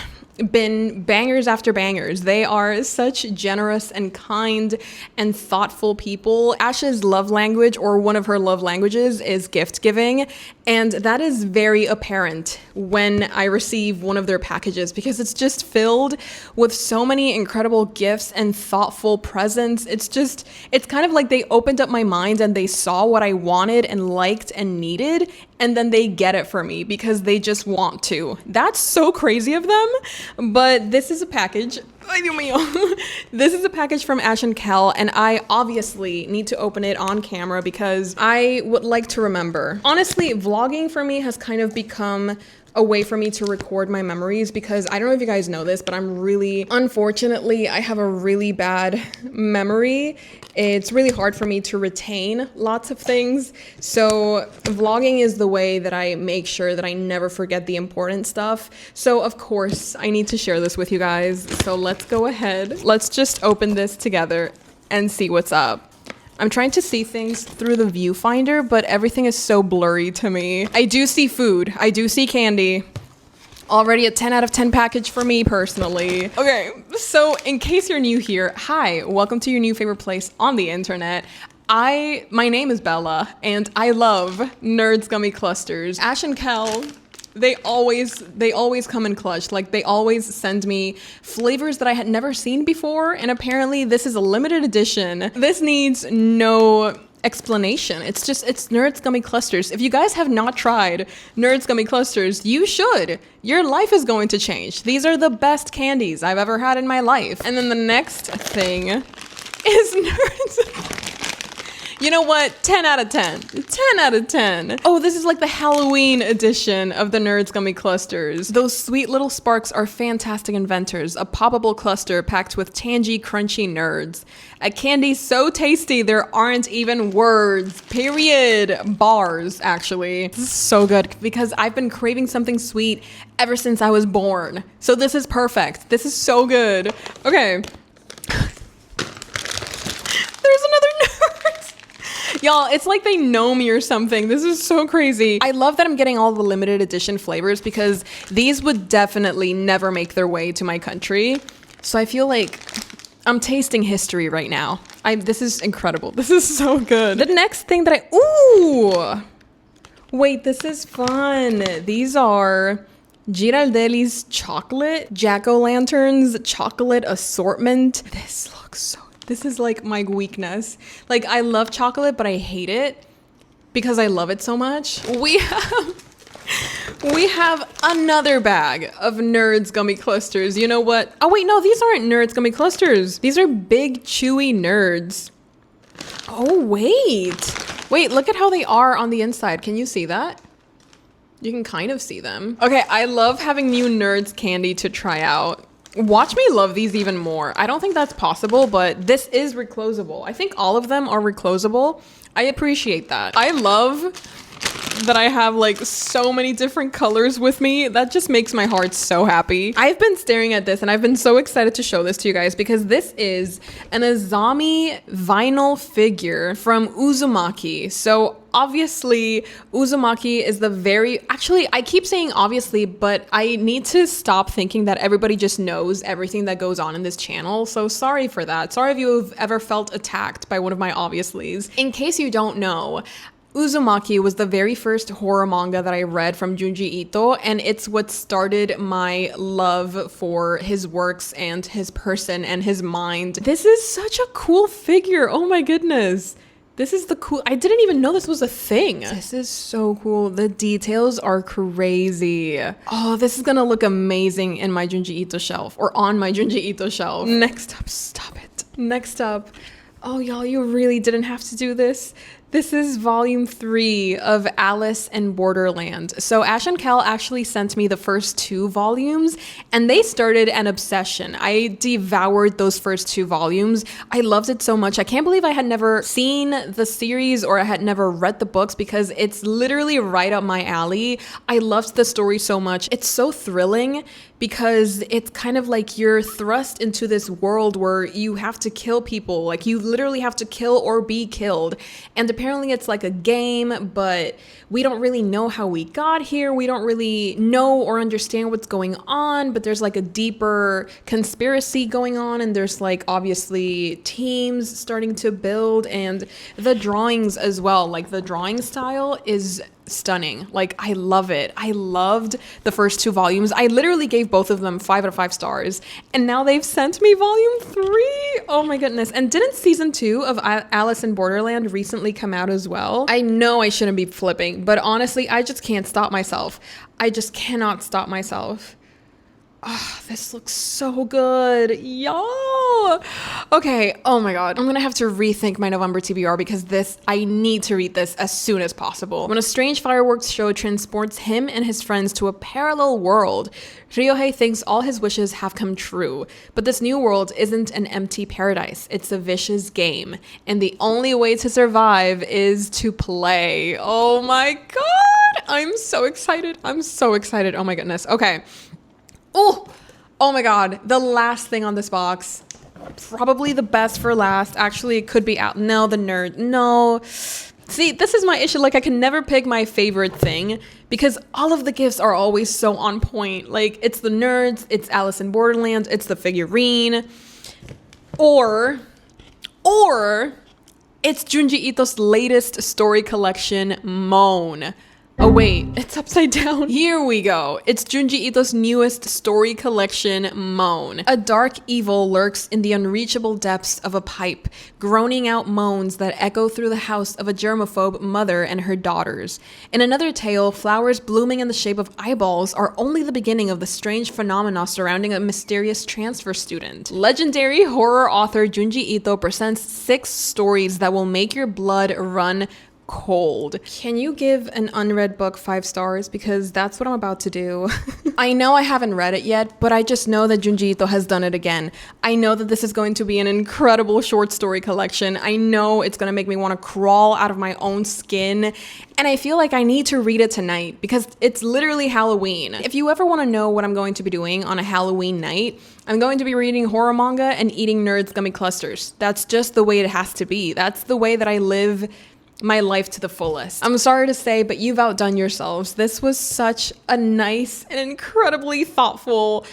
been bangers after bangers. They are such generous and kind and thoughtful people. Ash's love language, or one of her love languages, is gift giving, and that is very apparent when I receive one of their packages, because it's just filled with so many incredible gifts and thoughtful presents. It's kind of like they opened up my mind and they saw what I wanted and liked and needed, and then they get it for me because they just want to. That's so crazy of them. But this is a package. This is a package from Ash and Kel, and I obviously need to open it on camera because I would like to remember. Honestly, vlogging for me has kind of become a way for me to record my memories, because I don't know if you guys know this, but unfortunately, I have a really bad memory. It's really hard for me to retain lots of things. So vlogging is the way that I make sure that I never forget the important stuff. So of course, I need to share this with you guys. So let's go ahead. Let's just open this together and see what's up. I'm trying to see things through the viewfinder, but everything is so blurry to me. I do see food. I do see candy. Already a 10 out of 10 package for me personally. Okay, so in case you're new here, hi, welcome to your new favorite place on the internet. My name is Bella, and I love Nerds Gummy Clusters. Ash and Kel, they always come in clutch. Like, they always send me flavors that I had never seen before, and apparently this is a limited edition. This needs no explanation. It's Nerds Gummy Clusters. If you guys have not tried Nerds Gummy Clusters, you should. Your life is going to change. These are the best candies I've ever had in my life. And then the next thing is Nerds. You know what? 10 out of 10. 10 out of 10. Oh, this is like the Halloween edition of the Nerds Gummy Clusters. Those sweet little sparks are fantastic inventors. A poppable cluster packed with tangy, crunchy nerds. A candy so tasty there aren't even words. Period. Bars, actually. This is so good because I've been craving something sweet ever since I was born. So this is perfect. This is so good. Okay. There's another nerd. Y'all, it's like they know me or something. This is so crazy. I love that I'm getting all the limited edition flavors because these would definitely never make their way to my country. So I feel like I'm tasting history right now. This is incredible. This is so good. The next thing that ooh! Wait, this is fun. These are Girardelli's chocolate, jack-o'-lanterns chocolate assortment. This is like my weakness. Like, I love chocolate, but I hate it because I love it so much. We have another bag of Nerds Gummy Clusters. You know what? Oh wait, no, these aren't Nerds Gummy Clusters. These are big chewy nerds. Oh wait. Wait, look at how they are on the inside. Can you see that? You can kind of see them. Okay, I love having new Nerds candy to try out. Watch me love these even more. I don't think that's possible, but this is reclosable. I think all of them are reclosable. I appreciate that. I love that I have like so many different colors with me. That just makes my heart so happy. I've been staring at this and I've been so excited to show this to you guys because this is an Azami vinyl figure from Uzumaki. So obviously, Uzumaki is actually, I keep saying obviously, but I need to stop thinking that everybody just knows everything that goes on in this channel. So sorry for that. Sorry if you've ever felt attacked by one of my obviouslies. In case you don't know, Uzumaki was the very first horror manga that I read from Junji Ito, and it's what started my love for his works and his person and his mind. This is such a cool figure. Oh my goodness. This is I didn't even know this was a thing. This is so cool. The details are crazy. Oh, this is gonna look amazing in my Junji Ito shelf or on my Junji Ito shelf. Next up, stop it. Next up, oh y'all, you really didn't have to do this. This is volume 3 of Alice in Borderland. So Ash and Kel actually sent me the first 2 volumes and they started an obsession. I devoured those first 2 volumes. I loved it so much. I can't believe I had never seen the series or I had never read the books because it's literally right up my alley. I loved the story so much. It's so thrilling because it's kind of like you're thrust into this world where you have to kill people. Like, you literally have to kill or be killed. And apparently it's like a game, but we don't really know how we got here. We don't really know or understand what's going on, but there's like a deeper conspiracy going on, and there's like obviously teams starting to build, and the drawings as well. Like, the drawing style is stunning. Like, I love it. I loved the first 2 volumes. I literally gave both of them 5 out of 5 stars. And now they've sent me volume 3. Oh my goodness. And didn't season 2 of Alice in Borderland recently come out as well? I know I shouldn't be flipping, but honestly, I just can't stop myself. I just cannot stop myself. Oh, this looks so good. Y'all. Okay. Oh my God. I'm going to have to rethink my November TBR because I need to read this as soon as possible. When a strange fireworks show transports him and his friends to a parallel world, Ryohei thinks all his wishes have come true. But this new world isn't an empty paradise. It's a vicious game. And the only way to survive is to play. Oh my God. I'm so excited. I'm so excited. Oh my goodness. Okay. Oh my God. The last thing on this box. Probably the best for last. Actually, it could be out. No, the nerd. No. See, this is my issue. Like, I can never pick my favorite thing because all of the gifts are always so on point. Like, it's the nerds, it's Alice in Borderland, it's the figurine. Or it's Junji Ito's latest story collection, Moan. Oh wait, it's upside down. Here we go. It's Junji Ito's newest story collection, Moan. A dark evil lurks in the unreachable depths of a pipe, groaning out moans that echo through the house of a germaphobe mother and her daughters. In another tale, flowers blooming in the shape of eyeballs are only the beginning of the strange phenomena surrounding a mysterious transfer student. Legendary horror author Junji Ito presents 6 stories that will make your blood run cold. Can you give an unread book 5 stars? Because that's what I'm about to do. I know I haven't read it yet, but I just know that Junji Ito has done it again. I know that this is going to be an incredible short story collection. I know it's going to make me want to crawl out of my own skin. And I feel like I need to read it tonight because it's literally Halloween. If you ever want to know what I'm going to be doing on a Halloween night, I'm going to be reading horror manga and eating Nerds gummy clusters. That's just the way it has to be. That's the way that I live my life to the fullest. I'm sorry to say, but you've outdone yourselves. This was such a nice and incredibly thoughtful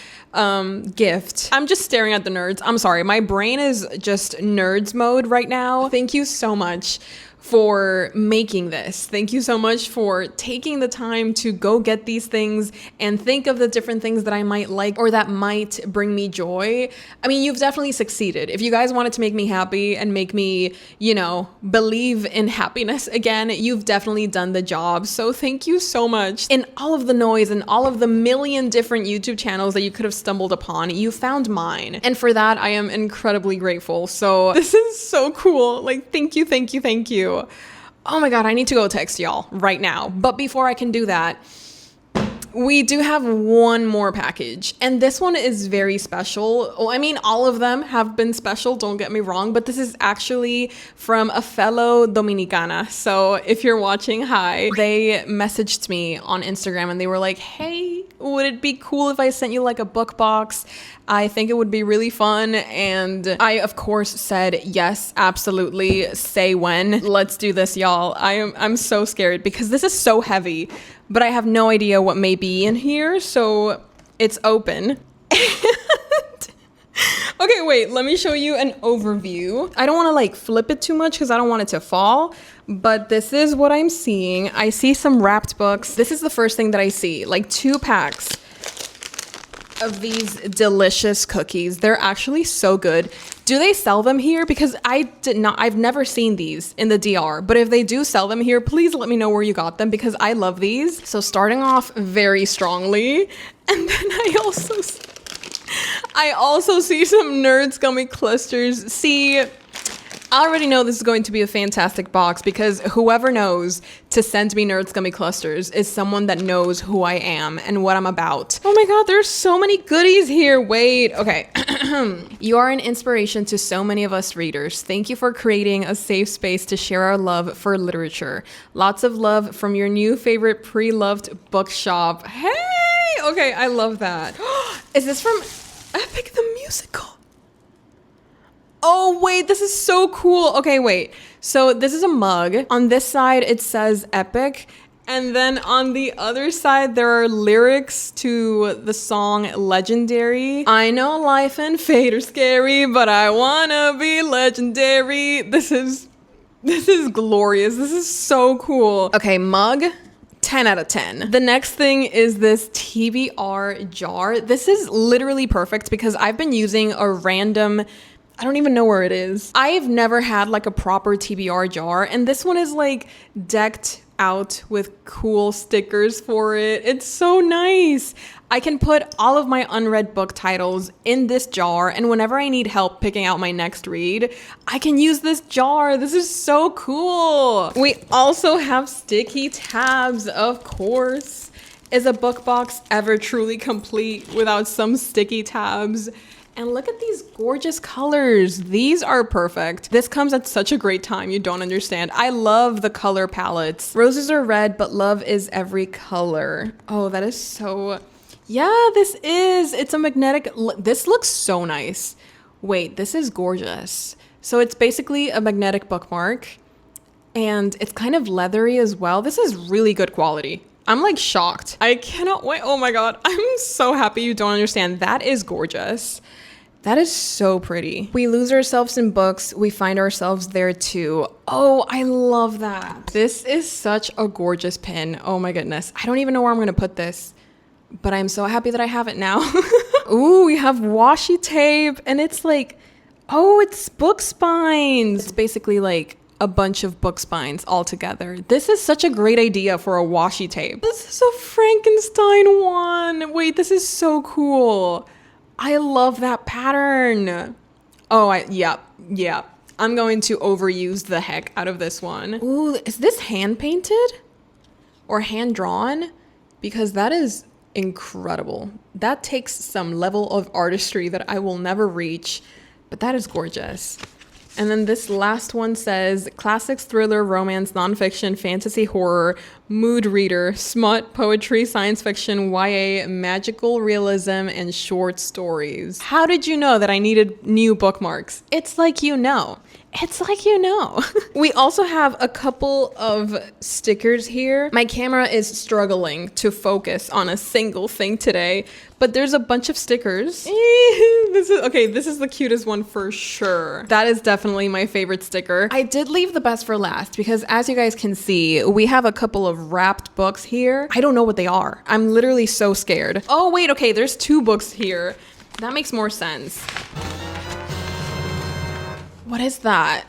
gift. I'm just staring at the nerds. I'm sorry. My brain is just nerds mode right now. Thank you so much for making this. Thank you so much for taking the time to go get these things and think of the different things that I might like or that might bring me joy. I mean, you've definitely succeeded. If you guys wanted to make me happy and make me, you know, believe in happiness again, you've definitely done the job. So thank you so much. In all of the noise and all of the million different YouTube channels that you could have stumbled upon, you found mine. And for that, I am incredibly grateful. So this is so cool. Like, thank you, thank you, thank you. Oh my God, I need to go text y'all right now. But before I can do that, we do have one more package, and this one is very special. Well, I mean, all of them have been special, don't get me wrong, but this is actually from a fellow Dominicana. So if you're watching, hi. They messaged me on Instagram and they were like, hey, would it be cool if I sent you like a book box? I think it would be really fun. And I, of course, said, yes, absolutely. Say when. Let's do this, y'all. I'm so scared because this is so heavy, but I have no idea what may be in here. So it's open. Okay, wait, let me show you an overview. I don't want to like flip it too much because I don't want it to fall, but this is what I'm seeing. I see some wrapped books. This is the first thing that I see, like 2 packs of these delicious cookies. They're actually so good. Do they sell them here? Because I've never seen these in the DR, but if they do sell them here, please let me know where you got them because I love these. So starting off very strongly, and then I also see some Nerds gummy clusters. See, I already know this is going to be a fantastic box because whoever knows to send me Nerds gummy clusters is someone that knows who I am and what I'm about. Oh my God, there's so many goodies here. Wait, okay. You are an inspiration to so many of us readers. Thank you for creating a safe space to share our love for literature. Lots of love from your new favorite pre-loved bookshop. Hey, okay, I love that. Is this from Epic the Musical? Oh, wait, this is so cool. Okay, wait. So this is a mug. On this side, it says Epic. And then on the other side, there are lyrics to the song Legendary. I know life and fate are scary, but I wanna be legendary. This is glorious. This is so cool. Okay, mug. 10 out of 10. The next thing is this TBR jar. This is literally perfect because I've been using a random, I don't even know where it is. I've never had like a proper TBR jar, and this one is like decked out with cool stickers for it. It's so nice. I can put all of my unread book titles in this jar, and whenever I need help picking out my next read, I can use this jar. This is so cool. We also have sticky tabs, of course. Is a book box ever truly complete without some sticky tabs? And look at these gorgeous colors. These are perfect. This comes at such a great time. You don't understand. I love the color palettes. Roses are red, but love is every color. Oh, that is so... Yeah, it's a magnetic... This looks so nice. Wait, this is gorgeous. So it's basically a magnetic bookmark, and it's kind of leathery as well. This is really good quality. I'm like shocked. I cannot wait. Oh my God. I'm so happy you don't understand. That is gorgeous. That is so pretty. We lose ourselves in books. We find ourselves there too. Oh, I love that. This is such a gorgeous pin. Oh my goodness. I don't even know where I'm going to put this, but I'm so happy that I have it now. Ooh, we have washi tape, and it's like, oh, it's book spines. It's basically like a bunch of book spines all together. This is such a great idea for a washi tape. This is a Frankenstein one. Wait, this is so cool. I love that pattern. Oh, yeah. I'm going to overuse the heck out of this one. Ooh, is this hand painted or hand drawn? Because that is incredible. That takes some level of artistry that I will never reach, but that is gorgeous. And then this last one says classics, thriller, romance, nonfiction, fantasy, horror, mood reader, smut, poetry, science fiction, YA, magical realism, and short stories. How did you know that I needed new bookmarks? It's like you know. It's like you know. We also have a couple of stickers here. My camera is struggling to focus on a single thing today, but there's a bunch of stickers. This is the cutest one for sure. That is definitely my favorite sticker. I did leave the best for last because, as you guys can see, we have a couple of wrapped books here. I don't know what they are. I'm literally so scared. Oh wait, okay, there's 2 books here. That makes more sense. What is that?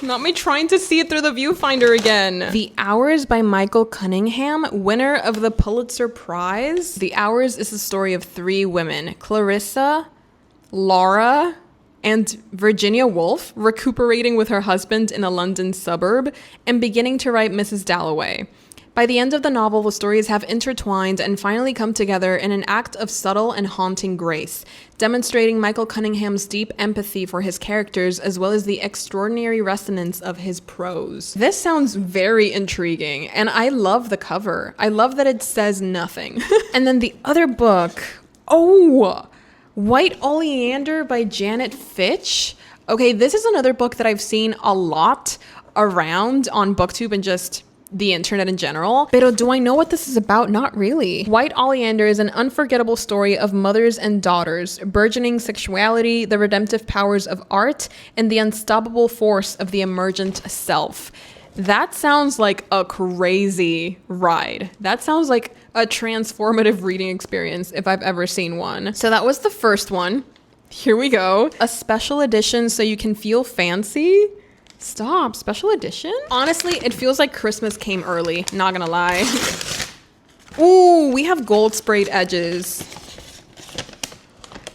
Not me trying to see it through the viewfinder again. The Hours by Michael Cunningham, winner of the Pulitzer Prize. The Hours is the story of 3 women, Clarissa, Laura, and Virginia Woolf, recuperating with her husband in a London suburb and beginning to write Mrs. Dalloway. By the end of the novel, the stories have intertwined and finally come together in an act of subtle and haunting grace, demonstrating Michael Cunningham's deep empathy for his characters as well as the extraordinary resonance of his prose. This sounds very intriguing, and I love the cover. I love that it says nothing. And then the other book, White Oleander by Janet Fitch. Okay, this is another book that I've seen a lot around on BookTube and just the internet in general. But do I know what this is about? Not really. White Oleander is an unforgettable story of mothers and daughters, burgeoning sexuality, the redemptive powers of art, and the unstoppable force of the emergent self. That sounds like a crazy ride. That sounds like a transformative reading experience if I've ever seen one. So that was the first one. Here we go. A special edition so you can feel fancy. Stop, special edition? Honestly, it feels like Christmas came early, not gonna lie. Ooh, we have gold sprayed edges.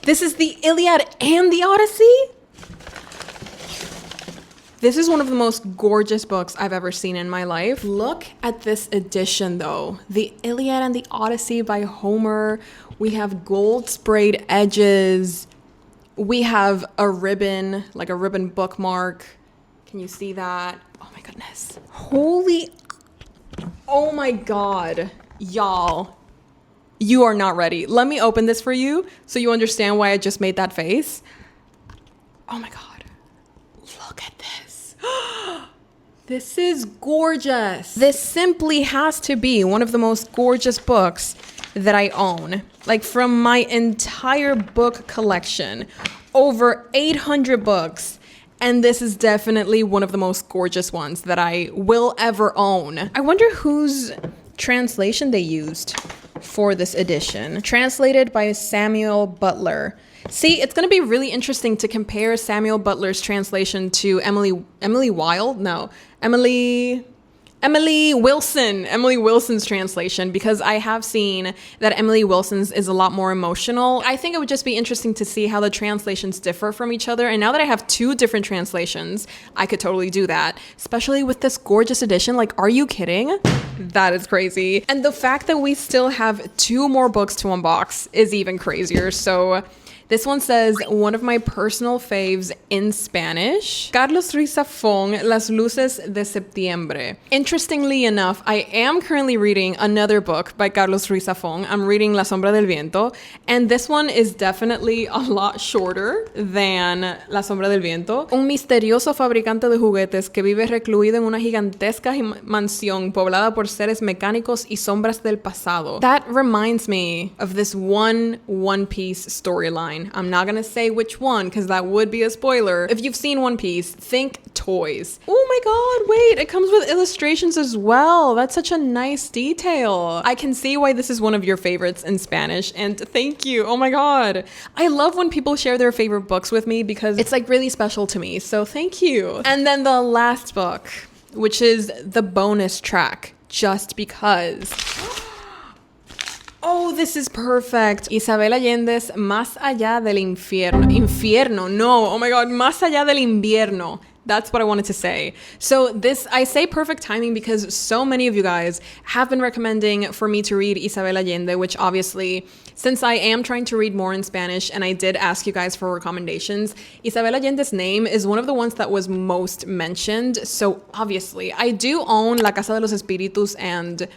This is the Iliad and the Odyssey? This is one of the most gorgeous books I've ever seen in my life. Look at this edition though. The Iliad and the Odyssey by Homer. We have gold sprayed edges. We have a ribbon, like a ribbon bookmark. Can you see that? Oh my goodness. Oh my God. Y'all, you are not ready. Let me open this for you so you understand why I just made that face. Oh my God. Look at this. This is gorgeous. This simply has to be one of the most gorgeous books that I own. Like, from my entire book collection, over 800 books. And this is definitely one of the most gorgeous ones that I will ever own. I wonder whose translation they used for this edition. Translated by Samuel Butler. See, it's going to be really interesting to compare Samuel Butler's translation to Emily Wilde. No, Emily Emily Wilson's translation, because I have seen that Emily Wilson's is a lot more emotional. I think it would just be interesting to see how the translations differ from each other. And now that I have 2 different translations, I could totally do that, especially with this gorgeous edition. Like, are you kidding? That is crazy. And the fact that we still have 2 more books to unbox is even crazier. So this one says, one of my personal faves in Spanish, Carlos Ruiz Zafón, Las Luces de Septiembre. Interestingly enough, I am currently reading another book by Carlos Ruiz Zafón. I'm reading La Sombra del Viento, and this one is definitely a lot shorter than La Sombra del Viento. Un misterioso fabricante de juguetes que vive recluido en una gigantesca mansión poblada por seres mecánicos y sombras del pasado. That reminds me of this One Piece storyline. I'm not gonna say which one because that would be a spoiler. If you've seen One Piece, think toys. Oh my god, wait, it comes with illustrations as well. That's such a nice detail. I can see why this is one of your favorites in Spanish, and thank you. Oh my god. I love when people share their favorite books with me because it's like really special to me, so thank you. And then the last book, which is the bonus track, Just Because. Oh, this is perfect. Isabel Allende's Más Allá del Infierno. No, oh my god, Más Allá del Invierno. That's what I wanted to say. So this, I say perfect timing because so many of you guys have been recommending for me to read Isabel Allende, which obviously, since I am trying to read more in Spanish and I did ask you guys for recommendations, Isabel Allende's name is one of the ones that was most mentioned. So obviously, I do own La Casa de los Espíritus and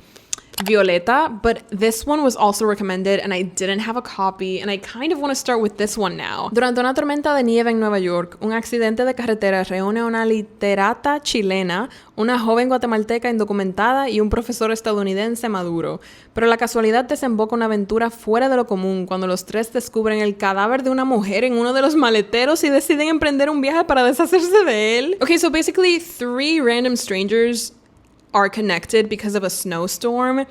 Violeta, but this one was also recommended and I didn't have a copy, and I kind of want to start with this one now. Durante una tormenta de nieve en Nueva York, un accidente de carretera reúne a una literata chilena, una joven guatemalteca indocumentada y un profesor estadounidense maduro. Pero la casualidad desemboca una aventura fuera de lo común cuando los 3 descubren el cadáver de una mujer en uno de los maleteros y deciden emprender un viaje para deshacerse de él. Okay, so basically 3 random strangers are connected because of a snowstorm,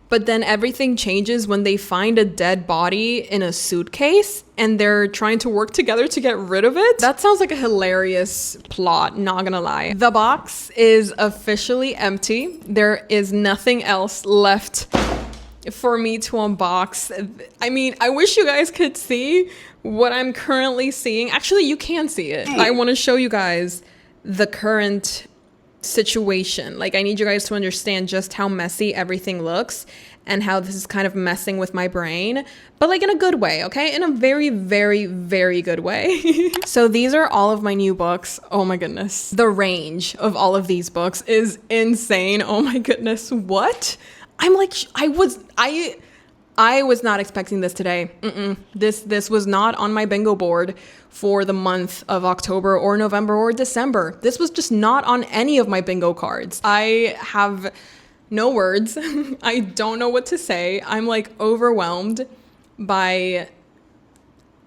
but then everything changes when they find a dead body in a suitcase and they're trying to work together to get rid of it. That sounds like a hilarious plot, not gonna lie. The box is officially empty. There is nothing else left for me to unbox. I mean, I wish you guys could see what I'm currently seeing. Actually, you can see it. I want to show you guys the current situation. Like, I need you guys to understand just how messy everything looks and how this is kind of messing with my brain, but like in a good way, okay? In a very, very, very good way. So these are all of my new books. Oh my goodness. The range of all of these books is insane. Oh my goodness. What? I'm like, I was not expecting this today. This was not on my bingo board for the month of October or November or December. This was just not on any of my bingo cards. I have no words. I don't know what to say. I'm like overwhelmed by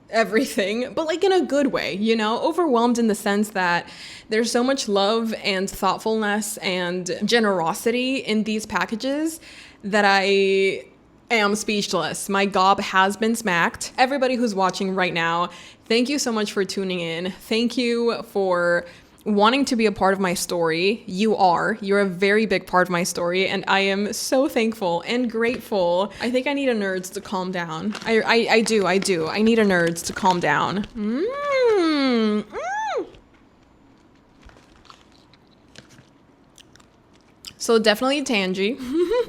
everything, but like in a good way, you know? Overwhelmed in the sense that there's so much love and thoughtfulness and generosity in these packages that I am speechless. My gob has been smacked. Everybody who's watching right now, thank you so much for tuning in. Thank you for wanting to be a part of my story. You're a very big part of my story, and I am so thankful and grateful. I think I need a nerds to calm down. I do. I need a nerds to calm down. So definitely Tangy.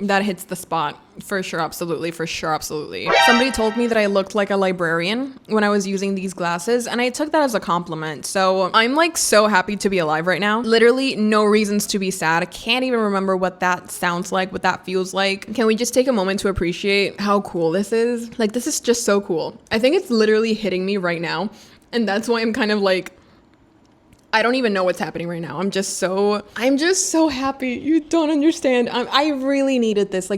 That hits the spot. For sure, absolutely. Somebody told me that I looked like a librarian when I was using these glasses, and I took that as a compliment. So I'm like so happy to be alive right now. Literally no reasons to be sad. I can't even remember what that sounds like, what that feels like. Can we just take a moment to appreciate how cool this is? Like, this is just so cool. I think it's literally hitting me right now, and that's why I'm kind of like, I don't even know what's happening right now. I'm just so happy. You don't understand. I really needed this. I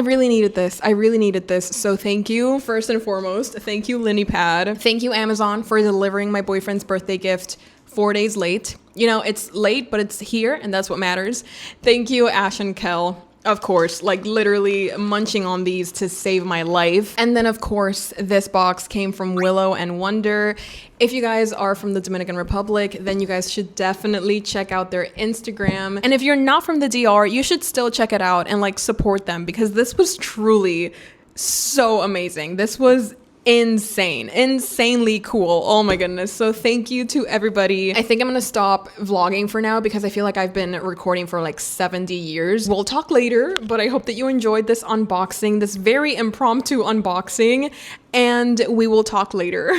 really needed this. So thank you, first and foremost. Thank you, LinyPad. Thank you, Amazon, for delivering my boyfriend's birthday gift 4 days late. You know, it's late, but it's here, and that's what matters. Thank you, Ash and Kel, Of course, like literally munching on these to save my life. And then of course, this box came from Willow and Wonder. If you guys are from the Dominican Republic, then you guys should definitely check out their Instagram. And if you're not from the DR, you should still check it out and like support them, because this was truly so amazing. This was insanely cool. Oh my goodness. So thank you to everybody. I think I'm gonna stop vlogging for now because I feel like I've been recording for like 70 years. We'll talk later, but I hope that you enjoyed this unboxing, this very impromptu unboxing, and we will talk later.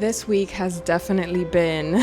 This week has definitely been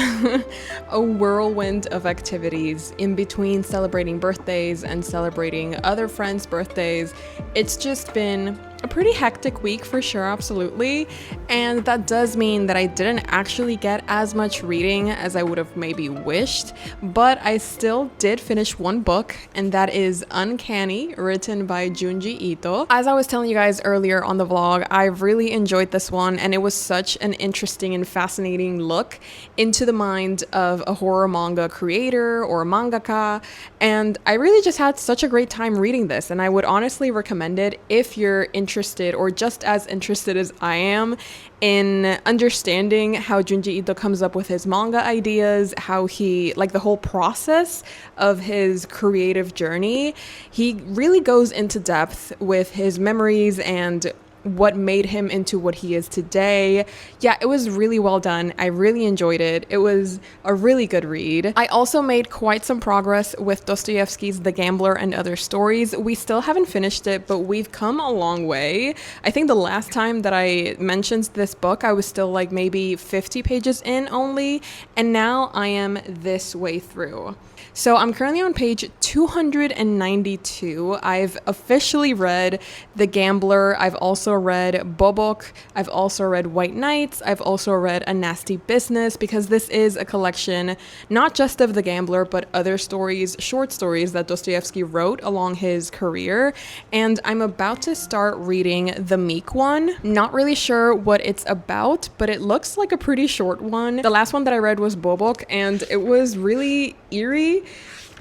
a whirlwind of activities in between celebrating birthdays and celebrating other friends' birthdays. It's just been a pretty hectic week for sure, absolutely. And that does mean that I didn't actually get as much reading as I would have maybe wished, but I still did finish one book, and that is Uncanny, written by Junji Ito. As I was telling you guys earlier on the vlog, I really enjoyed this one, and it was such an interesting and fascinating look into the mind of a horror manga creator or mangaka, and I really just had such a great time reading this, and I would honestly recommend it if you're interested or just as interested as I am in understanding how Junji Ito comes up with his manga ideas, how he, like the whole process of his creative journey. He really goes into depth with his memories and what made him into what he is today. Yeah, it was really well done. I really enjoyed it. It was a really good read. I also made quite some progress with Dostoevsky's The Gambler and Other Stories. We still haven't finished it, but we've come a long way. I think the last time that I mentioned this book, I was still like maybe 50 pages in only, and now I am this way through. So I'm currently on page 292. I've officially read The Gambler. I've also read Bobok. I've also read White Nights. I've also read A Nasty Business, because this is a collection not just of The Gambler, but other stories, short stories that Dostoevsky wrote along his career. And I'm about to start reading The Meek One. Not really sure what it's about, but it looks like a pretty short one. The last one that I read was Bobok, and it was really eerie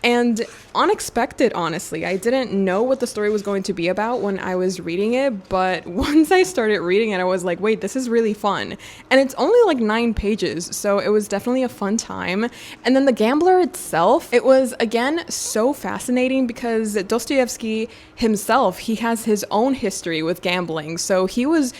and unexpected, honestly. I didn't know what the story was going to be about when I was reading it, but once I started reading it, I was like, wait, this is really fun. And it's only like 9 pages, so it was definitely a fun time. And then The Gambler itself, it was, again, so fascinating because Dostoevsky himself, he has his own history with gambling. So he was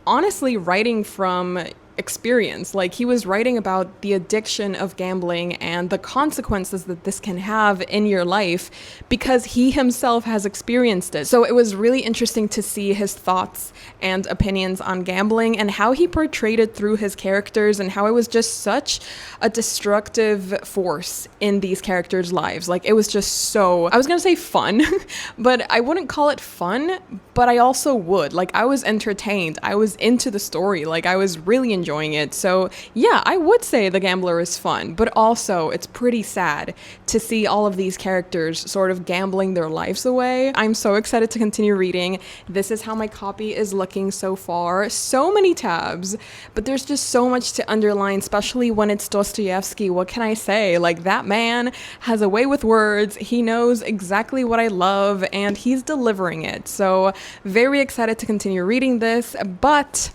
honestly writing from experience. Like, he was writing about the addiction of gambling and the consequences that this can have in your life because he himself has experienced it. So it was really interesting to see his thoughts and opinions on gambling and how he portrayed it through his characters and how it was just such a destructive force in these characters' lives. Like, it was just so, I was gonna say fun, but I wouldn't call it fun, but I also would. Like, I was entertained. I was into the story. Like, I was really enjoying it. So yeah, I would say The Gambler is fun, but also it's pretty sad to see all of these characters sort of gambling their lives away. I'm so excited to continue reading. This is how my copy is looking so far. So many tabs, but there's just so much to underline, especially when it's Dostoevsky. What can I say? Like, that man has a way with words. He knows exactly what I love and he's delivering it. So very excited to continue reading this, but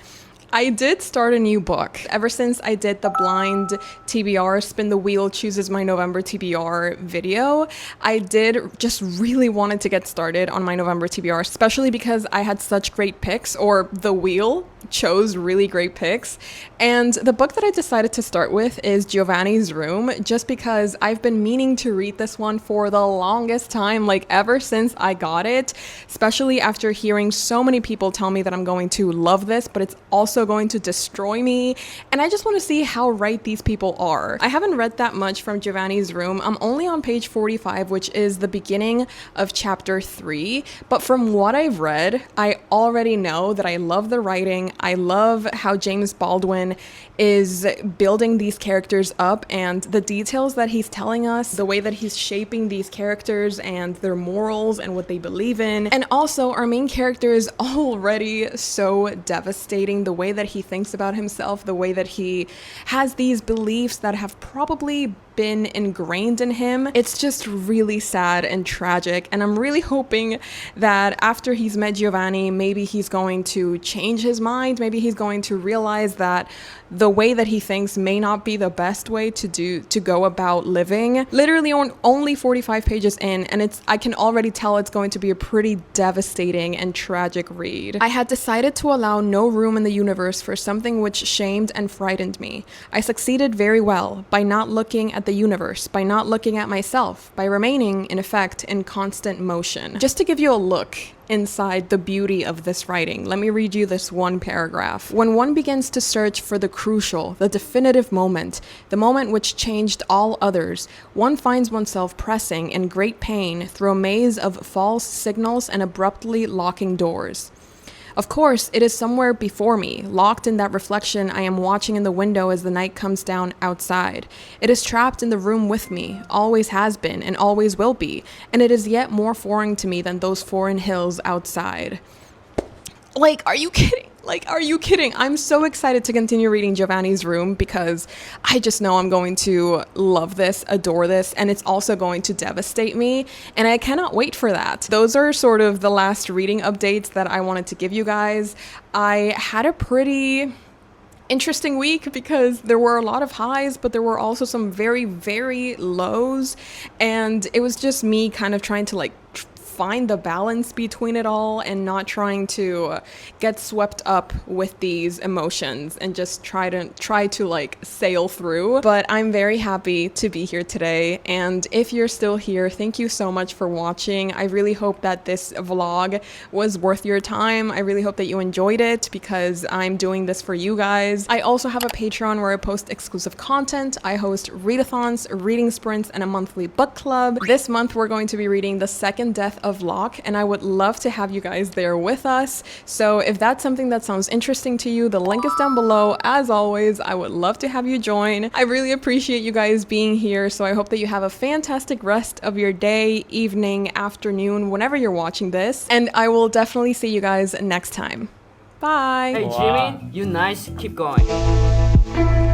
I did start a new book. Ever since I did the blind TBR, Spin the Wheel chooses my November TBR video, I did just really wanted to get started on my November TBR, especially because I had such great picks, or the wheel chose really great picks. And the book that I decided to start with is Giovanni's Room, just because I've been meaning to read this one for the longest time, like ever since I got it, especially after hearing so many people tell me that I'm going to love this, but it's also also going to destroy me, and I just want to see how right these people are. I haven't read that much from Giovanni's Room. I'm only on page 45, which is the beginning of chapter 3, but from what I've read, I already know that I love the writing. I love how James Baldwin is building these characters up, and the details that he's telling us, the way that he's shaping these characters and their morals and what they believe in. And also, our main character is already so devastating. The way that he thinks about himself, the way that he has these beliefs that have probably been ingrained in him. It's just really sad and tragic, and I'm really hoping that after he's met Giovanni, maybe he's going to change his mind. Maybe he's going to realize that the way that he thinks may not be the best way to go about living. Literally only 45 pages in, and I can already tell it's going to be a pretty devastating and tragic read. I had decided to allow no room in the universe for something which shamed and frightened me. I succeeded very well by not looking at the universe, by not looking at myself, by remaining, in effect, in constant motion. Just to give you a look inside the beauty of this writing, let me read you this one paragraph. When one begins to search for the crucial, the definitive moment, the moment which changed all others, one finds oneself pressing in great pain through a maze of false signals and abruptly locking doors. Of course, it is somewhere before me, locked in that reflection I am watching in the window as the night comes down outside. It is trapped in the room with me, always has been and always will be, and it is yet more foreign to me than those foreign hills outside. Like, are you kidding? Are you kidding? I'm so excited to continue reading Giovanni's Room because I just know I'm going to love this, adore this, and it's also going to devastate me, and I cannot wait for that. Those are sort of the last reading updates that I wanted to give you guys. I had a pretty interesting week because there were a lot of highs, but there were also some very, very lows, and it was just me kind of trying to find the balance between it all and not trying to get swept up with these emotions and just try to sail through. But I'm very happy to be here today, and if you're still here, thank you so much for watching. I really hope that this vlog was worth your time. I really hope that you enjoyed it because I'm doing this for you guys. I also have a Patreon where I post exclusive content. I host readathons, reading sprints, and a monthly book club. This month we're going to be reading The Second Death of Locke, and I would love to have you guys there with us. So if that's something that sounds interesting to you, the link is down below. As always, I would love to have you join. I really appreciate you guys being here, so I hope that you have a fantastic rest of your day, evening, afternoon, whenever you're watching this, and I will definitely see you guys next time. Bye! Hey Jimmy, you nice, keep going.